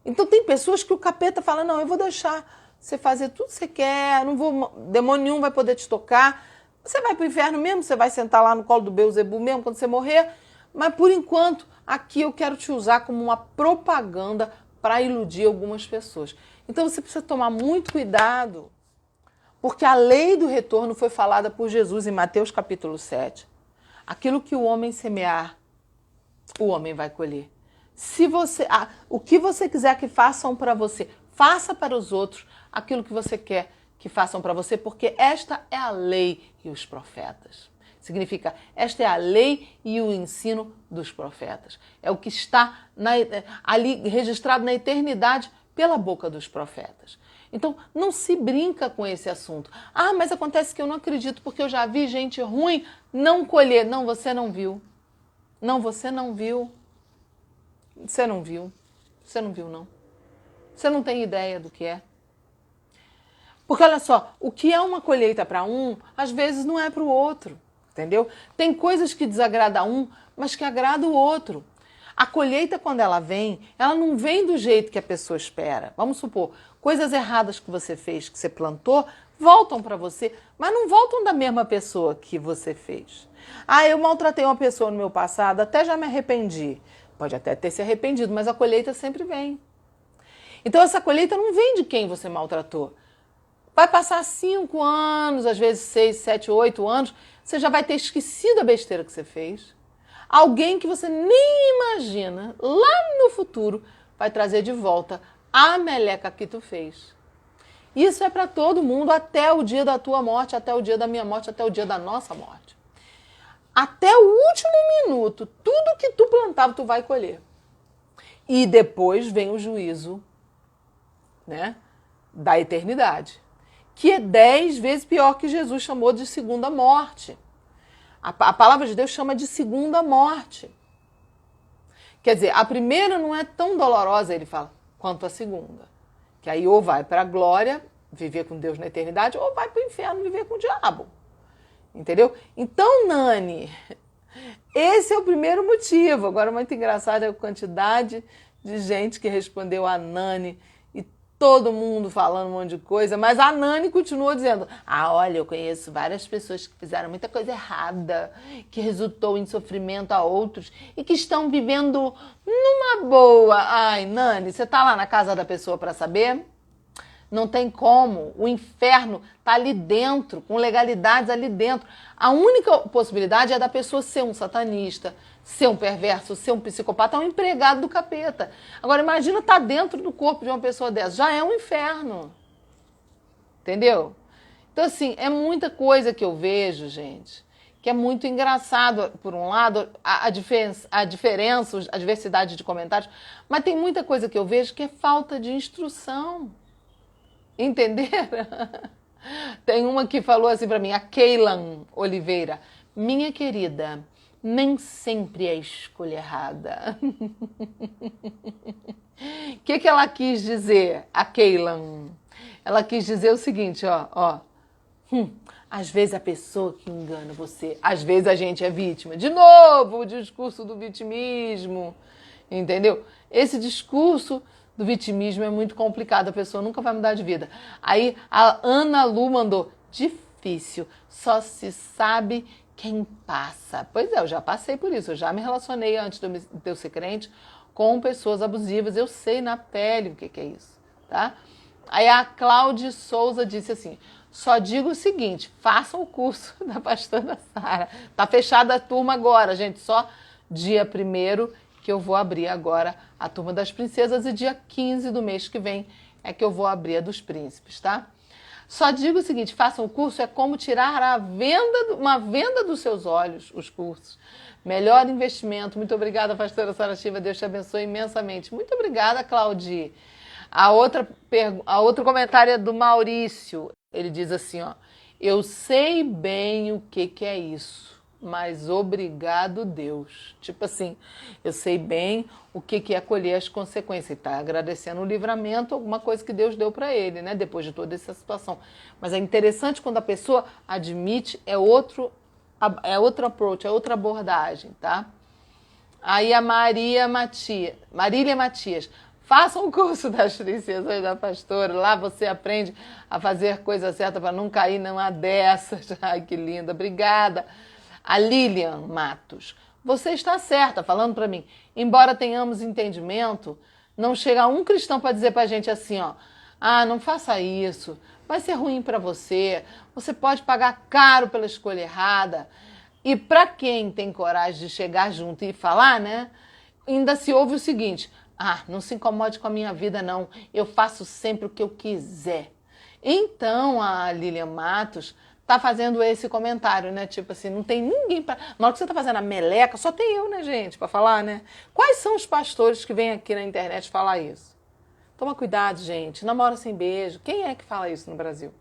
Então tem pessoas que o capeta fala, não, eu vou deixar você fazer tudo que você quer, não vou, demônio nenhum vai poder te tocar, você vai para o inferno mesmo, você vai sentar lá no colo do Beelzebu mesmo quando você morrer, mas por enquanto aqui eu quero te usar como uma propaganda para iludir algumas pessoas. Então você precisa tomar muito cuidado, porque a lei do retorno foi falada por Jesus em Mateus capítulo 7. Aquilo que o homem semear, o homem vai colher. Se você, o que você quiser que façam para você, faça para os outros aquilo que você quer que façam para você, porque esta é a lei e os profetas. Significa, esta é a lei e o ensino dos profetas. É o que está ali registrado na eternidade pela boca dos profetas. Então, não se brinca com esse assunto. Ah, mas acontece que eu não acredito porque eu já vi gente ruim não colher. Não, você não viu. Não, você não viu. Você não viu. Você não viu, não. Você não tem ideia do que é. Porque olha só, o que é uma colheita para um, às vezes não é para o outro, entendeu? Tem coisas que desagradam um, mas que agrada o outro. A colheita, quando ela vem, ela não vem do jeito que a pessoa espera. Vamos supor, coisas erradas que você fez, que você plantou, voltam para você, mas não voltam da mesma pessoa que você fez. Ah, eu maltratei uma pessoa no meu passado, até já me arrependi. Pode até ter se arrependido, mas a colheita sempre vem. Então essa colheita não vem de quem você maltratou. Vai passar 5 anos, às vezes 6, 7, 8 anos, você já vai ter esquecido a besteira que você fez. Alguém que você nem imagina, lá no futuro, vai trazer de volta a meleca que tu fez. Isso é para todo mundo, até o dia da tua morte, até o dia da minha morte, até o dia da nossa morte. Até o último minuto, tudo que tu plantava, tu vai colher. E depois vem o juízo, né, da eternidade, que é 10 vezes pior que Jesus chamou de segunda morte. A palavra de Deus chama de segunda morte. Quer dizer, a primeira não é tão dolorosa, ele fala, quanto a segunda. Que aí ou vai para a glória, viver com Deus na eternidade, ou vai para o inferno, viver com o diabo. Entendeu? Então, Nani, esse é o primeiro motivo. Agora, muito engraçado é a quantidade de gente que respondeu a Nani e todo mundo falando um monte de coisa, mas a Nani continuou dizendo, olha, eu conheço várias pessoas que fizeram muita coisa errada, que resultou em sofrimento a outros e que estão vivendo numa boa. Ai, Nani, você tá lá na casa da pessoa para saber? Não tem como, o inferno está ali dentro, com legalidades ali dentro. A única possibilidade é da pessoa ser um satanista, ser um perverso, ser um psicopata, um empregado do capeta. Agora imagina estar dentro do corpo de uma pessoa dessa, já é um inferno. Entendeu? Então assim, é muita coisa que eu vejo, gente, que é muito engraçado, por um lado, a diferença, a diversidade de comentários, mas tem muita coisa que eu vejo que é falta de instrução. Entenderam? Tem uma que falou assim para mim, a Keilan Oliveira. Minha querida, nem sempre é a escolha errada. O que ela quis dizer, a Keilan? Ela quis dizer o seguinte, ó. Às vezes a pessoa que engana você, às vezes a gente é vítima. De novo, o discurso do vitimismo, entendeu? Esse discurso do vitimismo é muito complicado, a pessoa nunca vai mudar de vida. Aí a Ana Lu mandou, difícil, só se sabe quem passa. Pois é, eu já passei por isso, eu já me relacionei antes de eu ser crente com pessoas abusivas, eu sei na pele o que é isso, tá? Aí a Cláudia Souza disse assim, só digo o seguinte, façam o curso da pastora Sara. Tá fechada a turma agora, gente, só dia 1º que eu vou abrir agora a turma das princesas e dia 15 do mês que vem é que eu vou abrir a dos príncipes, tá? Só digo o seguinte, façam o curso, é como tirar uma venda dos seus olhos, os cursos. Melhor investimento. Muito obrigada, pastora Sara Shiva, Deus te abençoe imensamente. Muito obrigada, Claudi. A outro comentário é do Maurício. Ele diz assim, ó, eu sei bem o que é isso, mas obrigado, Deus. Tipo assim, eu sei bem o que é colher as consequências. Ele está agradecendo o livramento, alguma coisa que Deus deu para ele, né? Depois de toda essa situação. Mas é interessante quando a pessoa admite, é outro approach, é outra abordagem, tá? Aí a Marília Matias. Faça um curso das princesas da pastora. Lá você aprende a fazer coisa certa para não cair numa dessas. Ai, que linda. Obrigada. A Lilian Matos. Você está certa, falando para mim. Embora tenhamos entendimento, não chega um cristão para dizer para a gente assim, ó. Ah, não faça isso. Vai ser ruim para você. Você pode pagar caro pela escolha errada. E para quem tem coragem de chegar junto e falar, né? Ainda se ouve o seguinte... Ah, não se incomode com a minha vida, não. Eu faço sempre o que eu quiser. Então, a Lilian Matos tá fazendo esse comentário, né? Tipo assim, não tem ninguém para... Na hora que você tá fazendo a meleca, só tem eu, né, gente, para falar, né? Quais são os pastores que vêm aqui na internet falar isso? Toma cuidado, gente. Namora sem beijo. Quem é que fala isso no Brasil?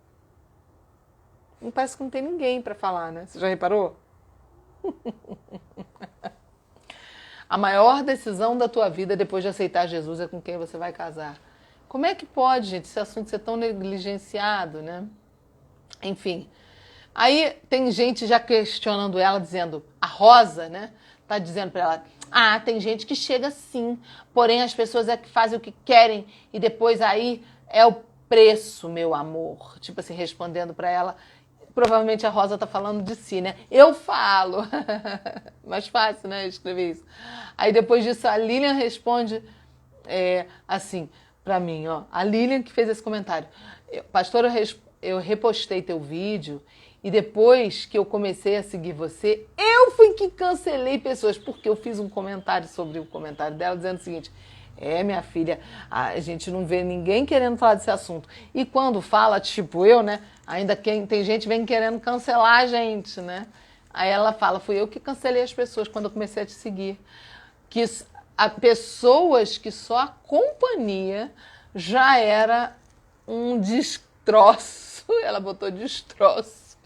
Não parece que não tem ninguém para falar, né? Você já reparou? A maior decisão da tua vida depois de aceitar Jesus é com quem você vai casar. Como é que pode, gente, esse assunto ser tão negligenciado, né? Enfim. Aí tem gente já questionando ela, dizendo, a Rosa, né? Tá dizendo pra ela, ah, tem gente que chega sim, porém as pessoas é que fazem o que querem e depois aí é o preço, meu amor. Tipo assim, respondendo pra ela. Provavelmente a Rosa tá falando de si, né? Eu falo. Mais fácil, né? Escrever isso. Aí depois disso a Lilian responde assim pra mim, ó. A Lilian que fez esse comentário. Pastora, eu repostei teu vídeo e depois que eu comecei a seguir você, eu fui que cancelei pessoas porque eu fiz um comentário sobre o comentário dela dizendo o seguinte... minha filha, a gente não vê ninguém querendo falar desse assunto. E quando fala, tipo eu, né? Ainda tem gente que vem querendo cancelar a gente, né? Aí ela fala, fui eu que cancelei as pessoas quando eu comecei a te seguir. Que pessoas que só a companhia já era um destroço. Ela botou destroço.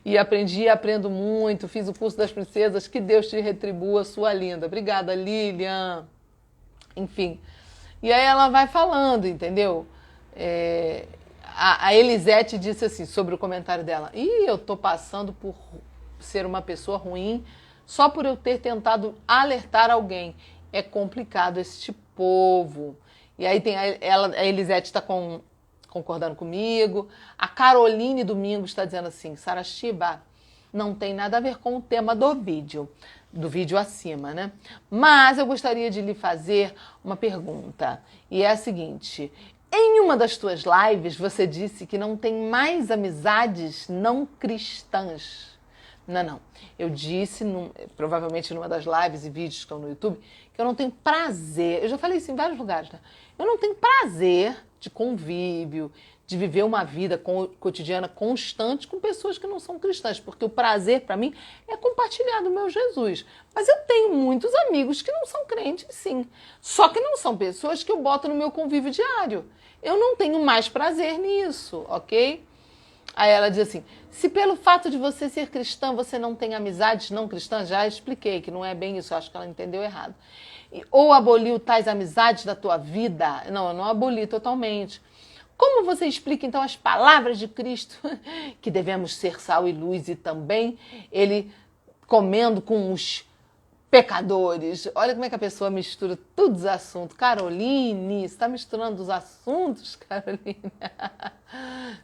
E aprendo muito, fiz o curso das princesas, que Deus te retribua, sua linda. Obrigada, Lilian. Enfim, e aí ela vai falando, entendeu? A Elisete disse assim, sobre o comentário dela, eu tô passando por ser uma pessoa ruim só por eu ter tentado alertar alguém. É complicado este povo. E aí tem a Elisete está concordando comigo. A Caroline Domingos está dizendo assim, Sara Shiva, não tem nada a ver com o tema do vídeo acima, né? Mas eu gostaria de lhe fazer uma pergunta. E é a seguinte, em uma das tuas lives você disse que não tem mais amizades não cristãs. Não. Eu disse, provavelmente numa das lives e vídeos que estão no YouTube, que eu não tenho prazer, eu já falei isso em vários lugares, né? Eu não tenho prazer de convívio, de viver uma vida cotidiana constante com pessoas que não são cristãs, porque o prazer para mim é compartilhar do meu Jesus. Mas eu tenho muitos amigos que não são crentes, sim. Só que não são pessoas que eu boto no meu convívio diário. Eu não tenho mais prazer nisso, ok? Aí ela diz assim, se pelo fato de você ser cristã, você não tem amizades não cristãs, já expliquei que não é bem isso, eu acho que ela entendeu errado. Ou aboliu tais amizades da tua vida? Não, eu não aboli totalmente. Como você explica, então, as palavras de Cristo, que devemos ser sal e luz, e também ele comendo com os pecadores? Olha como é que a pessoa mistura todos os assuntos. Caroline, você está misturando os assuntos, Caroline?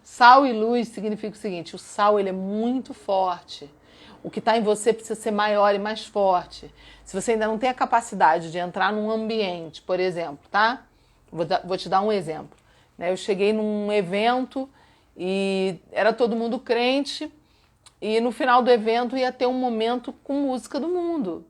Sal e luz significa o seguinte, o sal ele é muito forte. O que está em você precisa ser maior e mais forte. Se você ainda não tem a capacidade de entrar num ambiente, por exemplo, tá? Vou te dar um exemplo. Eu cheguei num evento e era todo mundo crente e no final do evento ia ter um momento com música do mundo.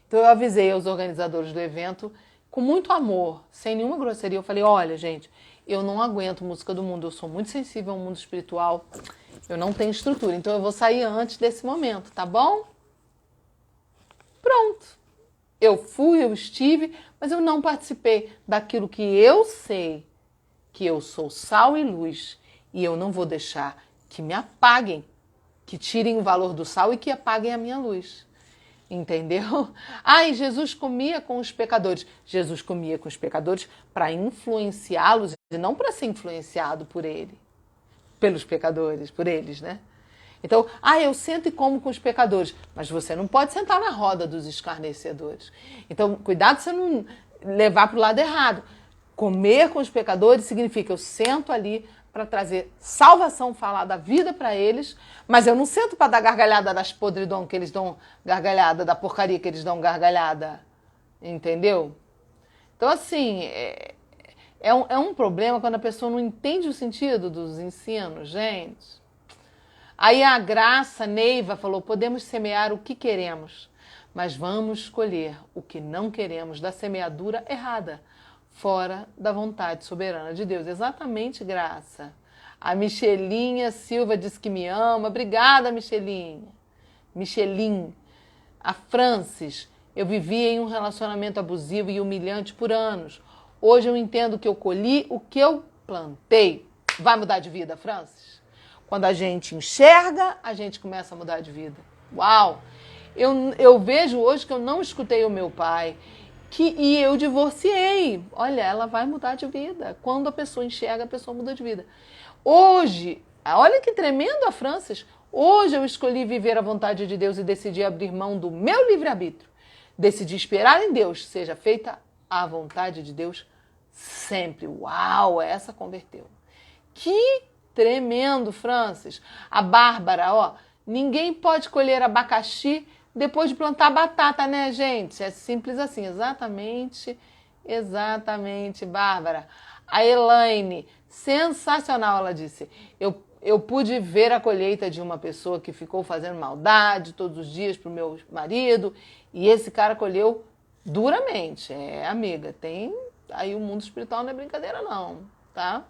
Então eu avisei aos organizadores do evento com muito amor, sem nenhuma grosseria. Eu falei, olha gente, eu não aguento música do mundo, eu sou muito sensível ao mundo espiritual, eu não tenho estrutura, então eu vou sair antes desse momento, tá bom? Pronto. Eu fui, eu estive, mas eu não participei daquilo que eu sei, que eu sou sal e luz, e eu não vou deixar que me apaguem, que tirem o valor do sal e que apaguem a minha luz. Entendeu? Ai, Jesus comia com os pecadores. Jesus comia com os pecadores para influenciá-los e não para ser influenciado por ele, pelos pecadores, por eles, né? Então, eu sento e como com os pecadores, mas você não pode sentar na roda dos escarnecedores. Então, cuidado você não levar para o lado errado. Comer com os pecadores significa eu sento ali para trazer salvação, falar da vida para eles, mas eu não sento para dar gargalhada das podridão que eles dão gargalhada, da porcaria que eles dão gargalhada. Entendeu? Então, assim, é um problema quando a pessoa não entende o sentido dos ensinos, gente. Aí a Graça Neiva falou, podemos semear o que queremos, mas vamos escolher o que não queremos da semeadura errada, fora da vontade soberana de Deus. Exatamente, Graça. A Michelinha Silva diz que me ama. Obrigada, Michelinha. Michelin. A Francis, eu vivi em um relacionamento abusivo e humilhante por anos. Hoje eu entendo que eu colhi o que eu plantei. Vai mudar de vida, Francis? Quando a gente enxerga, a gente começa a mudar de vida. Uau! Eu vejo hoje que eu não escutei o meu pai e eu divorciei. Olha, ela vai mudar de vida. Quando a pessoa enxerga, a pessoa muda de vida. Hoje, olha que tremendo a Francis. Hoje eu escolhi viver a vontade de Deus e decidi abrir mão do meu livre-arbítrio. Decidi esperar em Deus, seja feita a vontade de Deus sempre. Uau, essa converteu. Que tremendo, Francis. A Bárbara, ninguém pode colher abacaxi depois de plantar batata, né, gente? É simples assim, exatamente, Bárbara. A Elaine, sensacional, ela disse. Eu pude ver a colheita de uma pessoa que ficou fazendo maldade todos os dias pro meu marido, e esse cara colheu duramente. Amiga, aí o mundo espiritual não é brincadeira não, tá?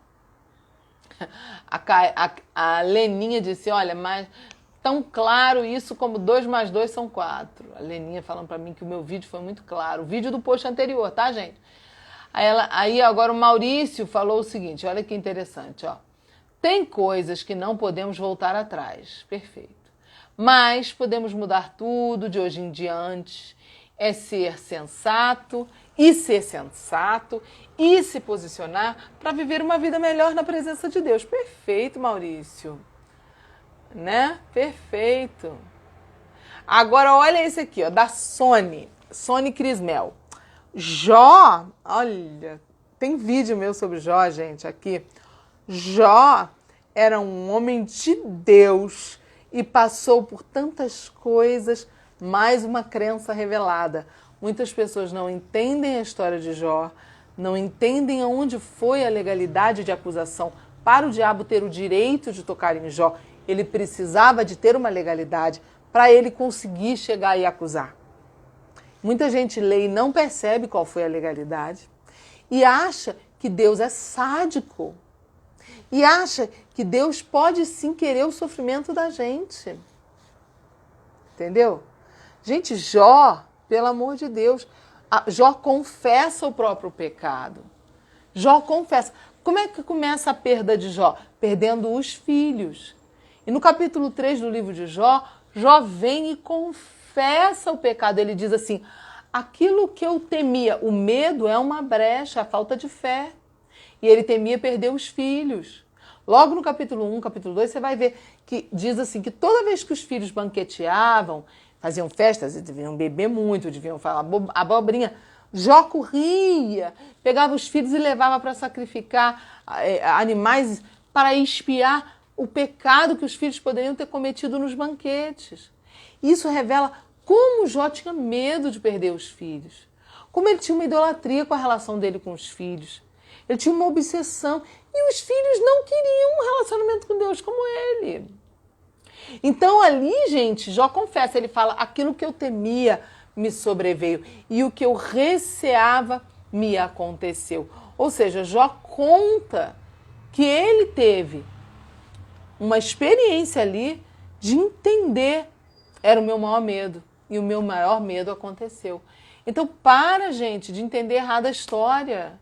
A Leninha disse, olha, mas tão claro isso como 2 mais 2 são 4. A Leninha falando pra mim que o meu vídeo foi muito claro. O vídeo do post anterior, tá, gente? Aí agora o Maurício falou o seguinte, olha que interessante, Tem coisas que não podemos voltar atrás. Perfeito. Mas podemos mudar tudo de hoje em diante. É ser sensato e se posicionar para viver uma vida melhor na presença de Deus. Perfeito, Maurício. Né? Perfeito. Agora olha esse aqui, da Sony Crismel. Jó, olha, tem vídeo meu sobre Jó, gente, aqui. Jó era um homem de Deus e passou por tantas coisas, mais uma crença revelada. Muitas pessoas não entendem a história de Jó, não entendem aonde foi a legalidade de acusação para o diabo ter o direito de tocar em Jó. Ele precisava de ter uma legalidade para ele conseguir chegar e acusar. Muita gente lê e não percebe qual foi a legalidade e acha que Deus é sádico e acha que Deus pode sim querer o sofrimento da gente. Entendeu? Gente, Jó, pelo amor de Deus, Jó confessa o próprio pecado. Jó confessa. Como é que começa a perda de Jó? Perdendo os filhos. E no capítulo 3 do livro de Jó, Jó vem e confessa o pecado. Ele diz assim, aquilo que eu temia, o medo é uma brecha, a falta de fé. E ele temia perder os filhos. Logo no capítulo 1, capítulo 2, você vai ver que diz assim, que toda vez que os filhos banqueteavam, faziam festas, e deviam beber muito, deviam falar abobrinha, Jó corria, pegava os filhos e levava para sacrificar animais para expiar o pecado que os filhos poderiam ter cometido nos banquetes. Isso revela como Jó tinha medo de perder os filhos, como ele tinha uma idolatria com a relação dele com os filhos. Ele tinha uma obsessão e os filhos não queriam um relacionamento com Deus como ele. Então ali, gente, Jó confessa, ele fala, aquilo que eu temia me sobreveio e o que eu receava me aconteceu. Ou seja, Jó conta que ele teve uma experiência ali de entender, era o meu maior medo, e o meu maior medo aconteceu. Então, para, gente, de entender errado a história.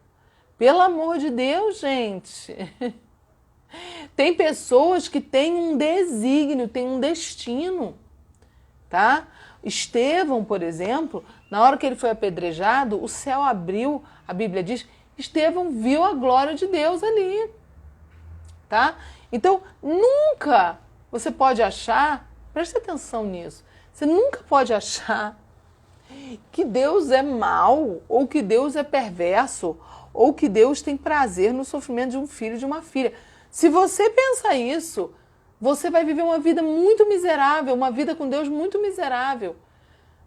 Pelo amor de Deus, gente. Tem pessoas que têm um desígnio, têm um destino, tá? Estevão, por exemplo, na hora que ele foi apedrejado, o céu abriu, a Bíblia diz, Estevão viu a glória de Deus ali, tá? Então, nunca você pode achar, preste atenção nisso, você nunca pode achar que Deus é mau, ou que Deus é perverso, ou que Deus tem prazer no sofrimento de um filho e de uma filha. Se você pensa isso, você vai viver uma vida muito miserável, uma vida com Deus muito miserável.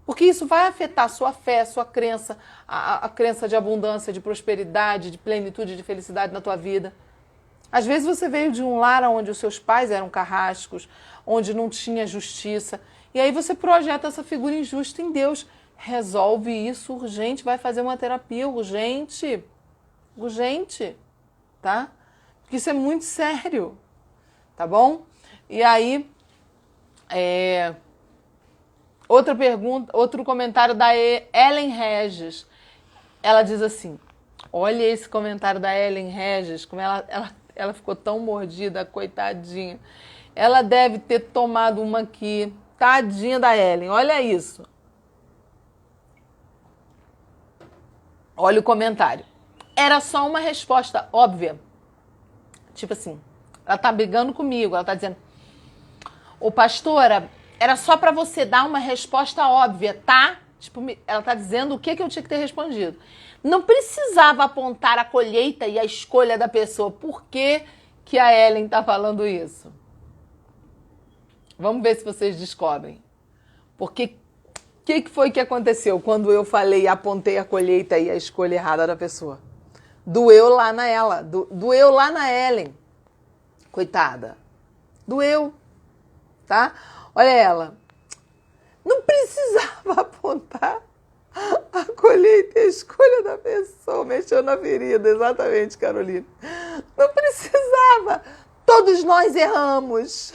Porque isso vai afetar a sua fé, a sua crença, a crença de abundância, de prosperidade, de plenitude, de felicidade na tua vida. Às vezes você veio de um lar onde os seus pais eram carrascos, onde não tinha justiça, e aí você projeta essa figura injusta em Deus. Resolve isso urgente, vai fazer uma terapia urgente, tá? Porque isso é muito sério, tá bom? E aí, outra pergunta, outro comentário da Ellen Regis. Ela diz assim, olha esse comentário da Ellen Regis, como ela ficou tão mordida, coitadinha. Ela deve ter tomado uma aqui, tadinha da Ellen, olha isso. Olha o comentário. Era só uma resposta óbvia. Tipo assim, ela tá brigando comigo, ela tá dizendo, ô pastora, era só pra você dar uma resposta óbvia, tá? Tipo, ela tá dizendo o que eu tinha que ter respondido. Não precisava apontar a colheita e a escolha da pessoa. Por que que a Ellen tá falando isso? Vamos ver se vocês descobrem. Porque o que foi que aconteceu quando eu falei e apontei a colheita e a escolha errada da pessoa? Doeu lá na ela, doeu lá na Ellen. Coitada. Doeu, tá? Olha ela. Não precisava apontar a colheita e a escolha da pessoa. Mexeu na ferida, exatamente, Carolina. Não precisava. Todos nós erramos.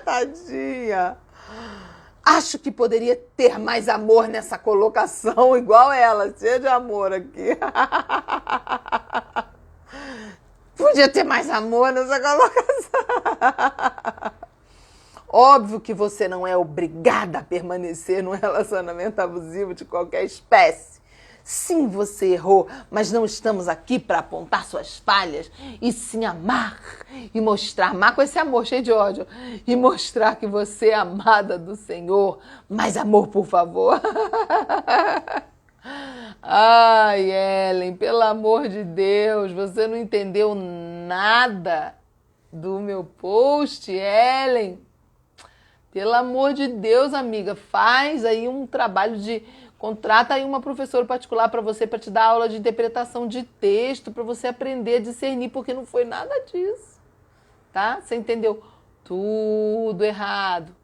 Tadinha. Acho que poderia ter mais amor nessa colocação, igual ela, cheia de amor aqui. Podia ter mais amor nessa colocação. Óbvio que você não é obrigada a permanecer num relacionamento abusivo de qualquer espécie. Sim, você errou, mas não estamos aqui para apontar suas falhas, e sim amar e mostrar, amar com esse amor cheio de ódio, e mostrar que você é amada do Senhor. Mais amor, por favor. Ai, Ellen, pelo amor de Deus, você não entendeu nada do meu post, Ellen. Pelo amor de Deus, amiga, faz aí um trabalho de... Contrata aí uma professora particular para você, para te dar aula de interpretação de texto, para você aprender a discernir, porque não foi nada disso, tá? Você entendeu? Tudo errado,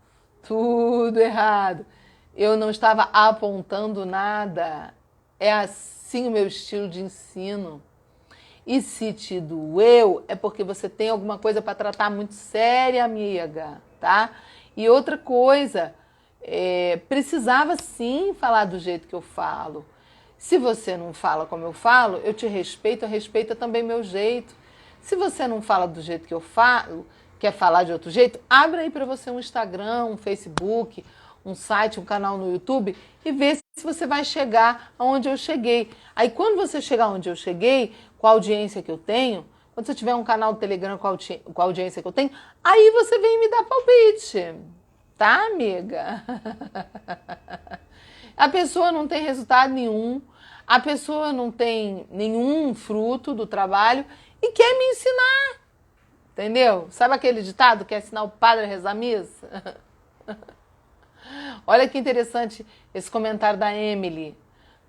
tudo errado. Eu não estava apontando nada. É assim o meu estilo de ensino. E se te doeu, é porque você tem alguma coisa para tratar muito séria, amiga, tá? E outra coisa... precisava sim falar do jeito que eu falo. Se você não fala como eu falo, eu te respeito, respeita também meu jeito. Se você não fala do jeito que eu falo, quer falar de outro jeito, abre aí para você um Instagram, um Facebook, um site, um canal no YouTube e vê se você vai chegar aonde eu cheguei. Aí quando você chegar onde eu cheguei, com a audiência que eu tenho, quando você tiver um canal do Telegram com a audiência que eu tenho, aí você vem me dar palpite. Tá, amiga? A pessoa não tem resultado nenhum, a pessoa não tem nenhum fruto do trabalho e quer me ensinar, entendeu? Sabe aquele ditado que é ensinar o padre a rezar a missa? Olha que interessante esse comentário da Emily.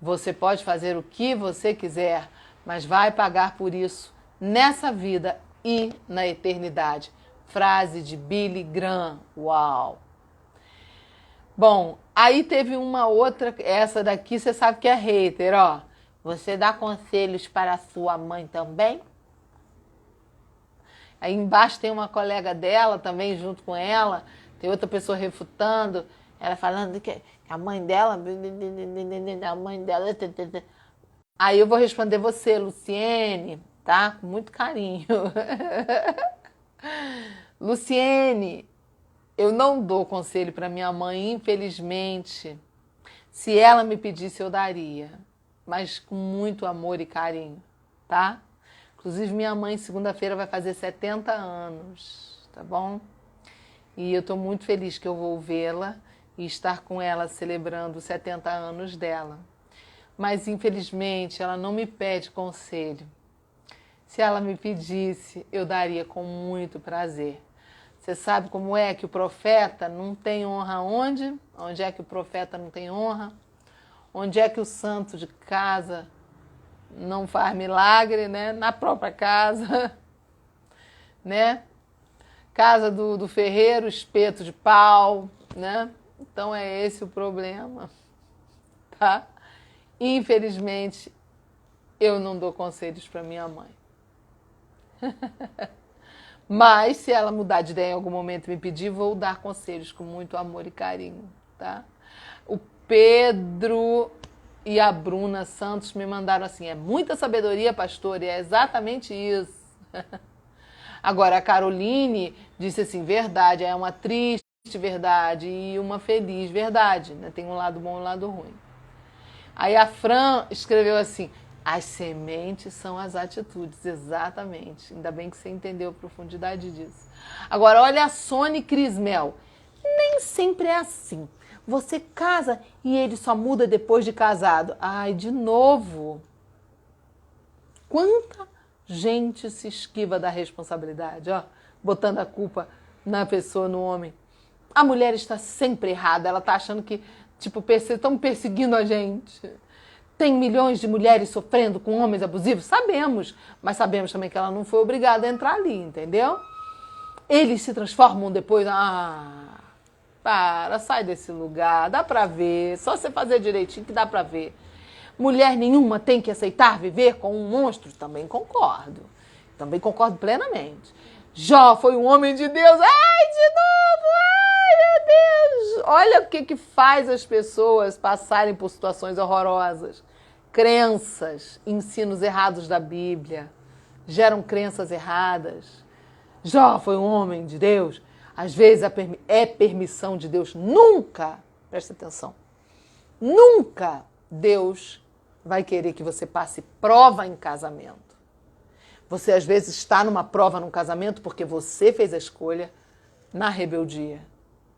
Você pode fazer o que você quiser, mas vai pagar por isso nessa vida e na eternidade. Frase de Billy Graham. Uau! Bom, aí teve uma outra, essa daqui você sabe que é hater, ó. Você dá conselhos para a sua mãe também? Aí embaixo tem uma colega dela também junto com ela, tem outra pessoa refutando, ela falando que a mãe dela, a mãe dela. Aí eu vou responder você, Luciene, tá? Com muito carinho. Luciene, eu não dou conselho para minha mãe, infelizmente. Se ela me pedisse, eu daria, mas com muito amor e carinho, tá? Inclusive, minha mãe, segunda-feira, vai fazer 70 anos, tá bom? E eu estou muito feliz que eu vou vê-la e estar com ela celebrando os 70 anos dela. Mas, infelizmente, ela não me pede conselho. Se ela me pedisse, eu daria com muito prazer. Você sabe como é que o profeta não tem honra onde? Onde é que o profeta não tem honra? Onde é que o santo de casa não faz milagre, né? Na própria casa, né? Casa do ferreiro, espeto de pau, né? Então é esse o problema, tá? Infelizmente, eu não dou conselhos para minha mãe. Mas, se ela mudar de ideia em algum momento e me pedir, vou dar conselhos com muito amor e carinho, tá? O Pedro e a Bruna Santos me mandaram assim, é muita sabedoria, pastor, e é exatamente isso. Agora, a Caroline disse assim, verdade, é uma triste verdade e uma feliz verdade, né? Tem um lado bom e um lado ruim. Aí a Fran escreveu assim, as sementes são as atitudes, exatamente. Ainda bem que você entendeu a profundidade disso. Agora, olha a Sônia Crismel. Nem sempre é assim. Você casa e ele só muda depois de casado. Ai, de novo. Quanta gente se esquiva da responsabilidade, ó, botando a culpa na pessoa, no homem. A mulher está sempre errada, ela está achando que, tipo, estão perseguindo a gente. Tem milhões de mulheres sofrendo com homens abusivos? Sabemos, mas sabemos também que ela não foi obrigada a entrar ali, entendeu? Eles se transformam depois, sai desse lugar, dá pra ver, só você fazer direitinho que dá pra ver. Mulher nenhuma tem que aceitar viver com um monstro? Também concordo plenamente. Jó foi um homem de Deus, de novo, meu Deus! Olha o que faz as pessoas passarem por situações horrorosas. Crenças, ensinos errados da Bíblia, geram crenças erradas. Jó foi um homem de Deus. Às vezes é permissão de Deus. Nunca, presta atenção, nunca Deus vai querer que você passe prova em casamento. Você às vezes está numa prova num casamento porque você fez a escolha na rebeldia.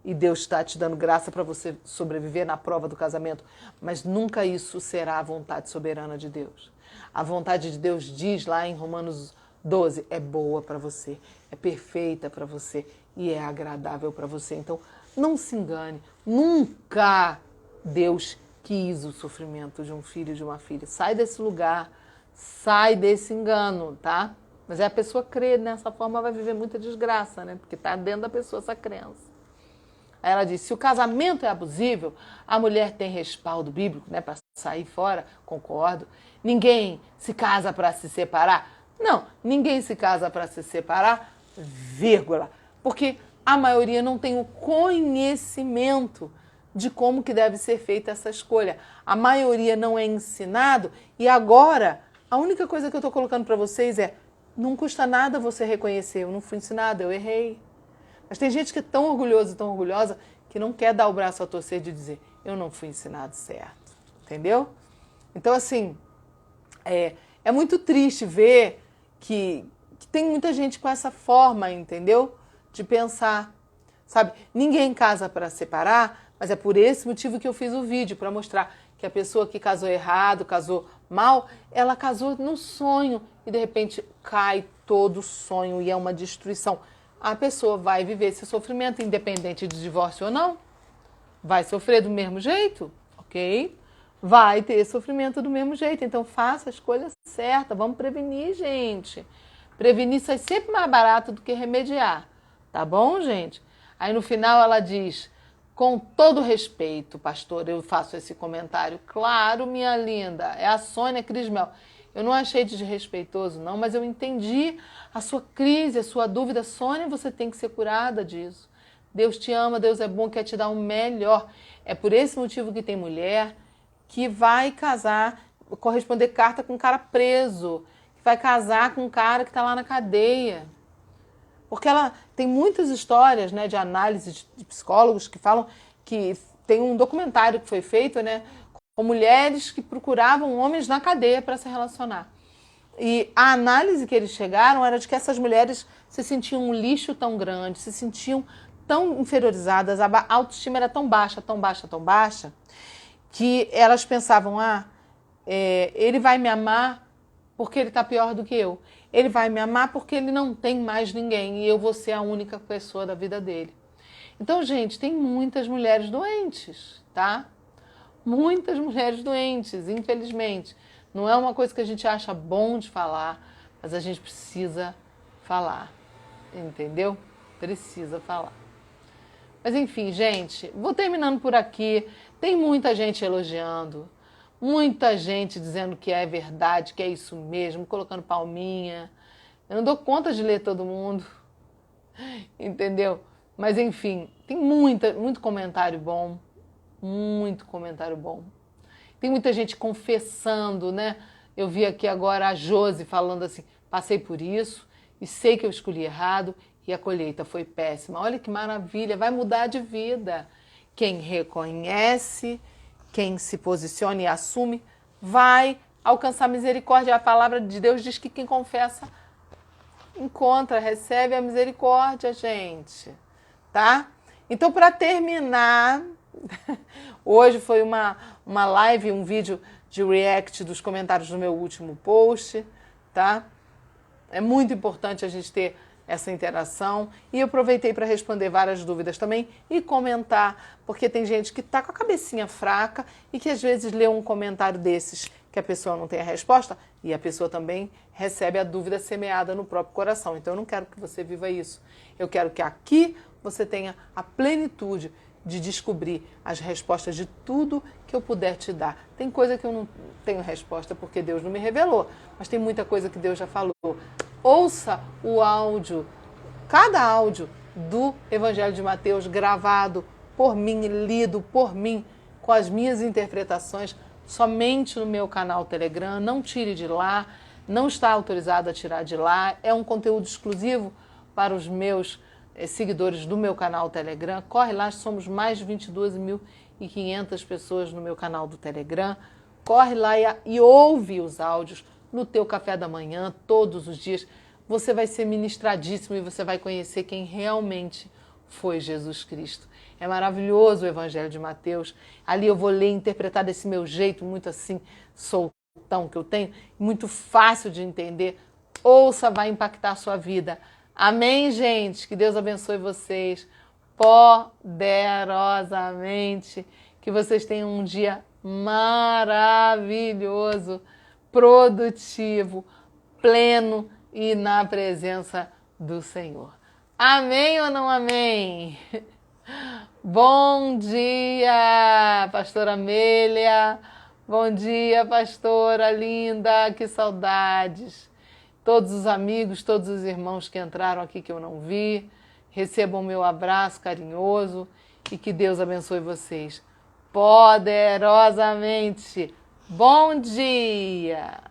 E Deus está te dando graça para você sobreviver na prova do casamento. Mas nunca isso será a vontade soberana de Deus. A vontade de Deus diz lá em Romanos 12, é boa para você, é perfeita para você e é agradável para você. Então, não se engane. Nunca Deus quis o sofrimento de um filho e de uma filha. Sai desse lugar, sai desse engano, tá? Mas a pessoa crê nessa forma, vai viver muita desgraça, né? Porque está dentro da pessoa essa crença. Aí ela disse, se o casamento é abusível, a mulher tem respaldo bíblico, né, para sair fora, concordo. Ninguém se casa para se separar. Não, ninguém se casa para se separar, vírgula. Porque a maioria não tem o conhecimento de como que deve ser feita essa escolha. A maioria não é ensinado e agora a única coisa que eu estou colocando para vocês é, não custa nada você reconhecer, eu não fui ensinada, eu errei. Mas tem gente que é tão orgulhosa e tão orgulhosa que não quer dar o braço a torcer de dizer, eu não fui ensinado certo, entendeu? Então, assim, é muito triste ver que tem muita gente com essa forma, entendeu? De pensar, sabe? Ninguém casa para separar, mas é por esse motivo que eu fiz o vídeo, para mostrar que a pessoa que casou errado, casou mal, ela casou no sonho e de repente cai todo o sonho e é uma destruição. A pessoa vai viver esse sofrimento, independente de divórcio ou não. Vai sofrer do mesmo jeito, ok? Vai ter sofrimento do mesmo jeito. Então, faça a escolha certa. Vamos prevenir, gente. Prevenir sai sempre mais barato do que remediar. Tá bom, gente? Aí, no final, ela diz, Com todo respeito, pastor, eu faço esse comentário. Claro, minha linda, é a Sônia Crismel. Eu não achei desrespeitoso, não, mas eu entendi a sua crise, a sua dúvida. Sônia, você tem que ser curada disso. Deus te ama, Deus é bom, quer te dar o melhor. É por esse motivo que tem mulher que vai casar, corresponder carta com um cara preso, que vai casar com um cara que está lá na cadeia. Porque ela tem muitas histórias, né, de análise de psicólogos que falam que tem um documentário que foi feito, né, com mulheres que procuravam homens na cadeia para se relacionar. E a análise que eles chegaram era de que essas mulheres se sentiam um lixo tão grande, se sentiam tão inferiorizadas, a autoestima era tão baixa, tão baixa, tão baixa, que elas pensavam, ele vai me amar porque ele está pior do que eu. Ele vai me amar porque ele não tem mais ninguém e eu vou ser a única pessoa da vida dele. Então, gente, tem muitas mulheres doentes, tá? Muitas mulheres doentes, infelizmente. Não é uma coisa que a gente acha bom de falar, mas a gente precisa falar, entendeu? Precisa falar. Mas enfim, gente, vou terminando por aqui. Tem muita gente elogiando, muita gente dizendo que é verdade, que é isso mesmo, colocando palminha. Eu não dou conta de ler todo mundo, entendeu? Mas enfim, tem muito comentário bom, muito comentário bom. Tem muita gente confessando, né? Eu vi aqui agora a Josi falando assim, passei por isso e sei que eu escolhi errado e a colheita foi péssima. Olha que maravilha, vai mudar de vida. Quem reconhece, quem se posiciona e assume, vai alcançar misericórdia. A palavra de Deus diz que quem confessa encontra, recebe a misericórdia, gente. Tá? Então, para terminar, hoje foi uma live, um vídeo de react dos comentários do meu último post, tá? É muito importante a gente ter essa interação e eu aproveitei para responder várias dúvidas também e comentar, porque tem gente que está com a cabecinha fraca e que às vezes lê um comentário desses que a pessoa não tem a resposta e a pessoa também recebe a dúvida semeada no próprio coração. Então eu não quero que você viva isso. Eu quero que aqui você tenha a plenitude de descobrir as respostas de tudo que eu puder te dar. Tem coisa que eu não tenho resposta porque Deus não me revelou, mas tem muita coisa que Deus já falou. Ouça o áudio, cada áudio do Evangelho de Mateus gravado por mim, lido por mim, com as minhas interpretações, somente no meu canal Telegram. Não tire de lá, não está autorizado a tirar de lá. É um conteúdo exclusivo para os meus seguidores do meu canal Telegram. Corre lá, somos mais de 22.500 pessoas no meu canal do Telegram. Corre lá e ouve os áudios no teu café da manhã, todos os dias. Você vai ser ministradíssimo e você vai conhecer quem realmente foi Jesus Cristo. É maravilhoso o Evangelho de Mateus. Ali eu vou ler e interpretar desse meu jeito, muito assim, soltão que eu tenho, muito fácil de entender. Ouça, vai impactar a sua vida. Amém, gente? Que Deus abençoe vocês poderosamente. Que vocês tenham um dia maravilhoso, produtivo, pleno e na presença do Senhor. Amém ou não amém? Bom dia, pastora Amélia. Bom dia, pastora linda. Que saudades. Todos os amigos, todos os irmãos que entraram aqui que eu não vi, recebam o meu abraço carinhoso e que Deus abençoe vocês poderosamente. Bom dia!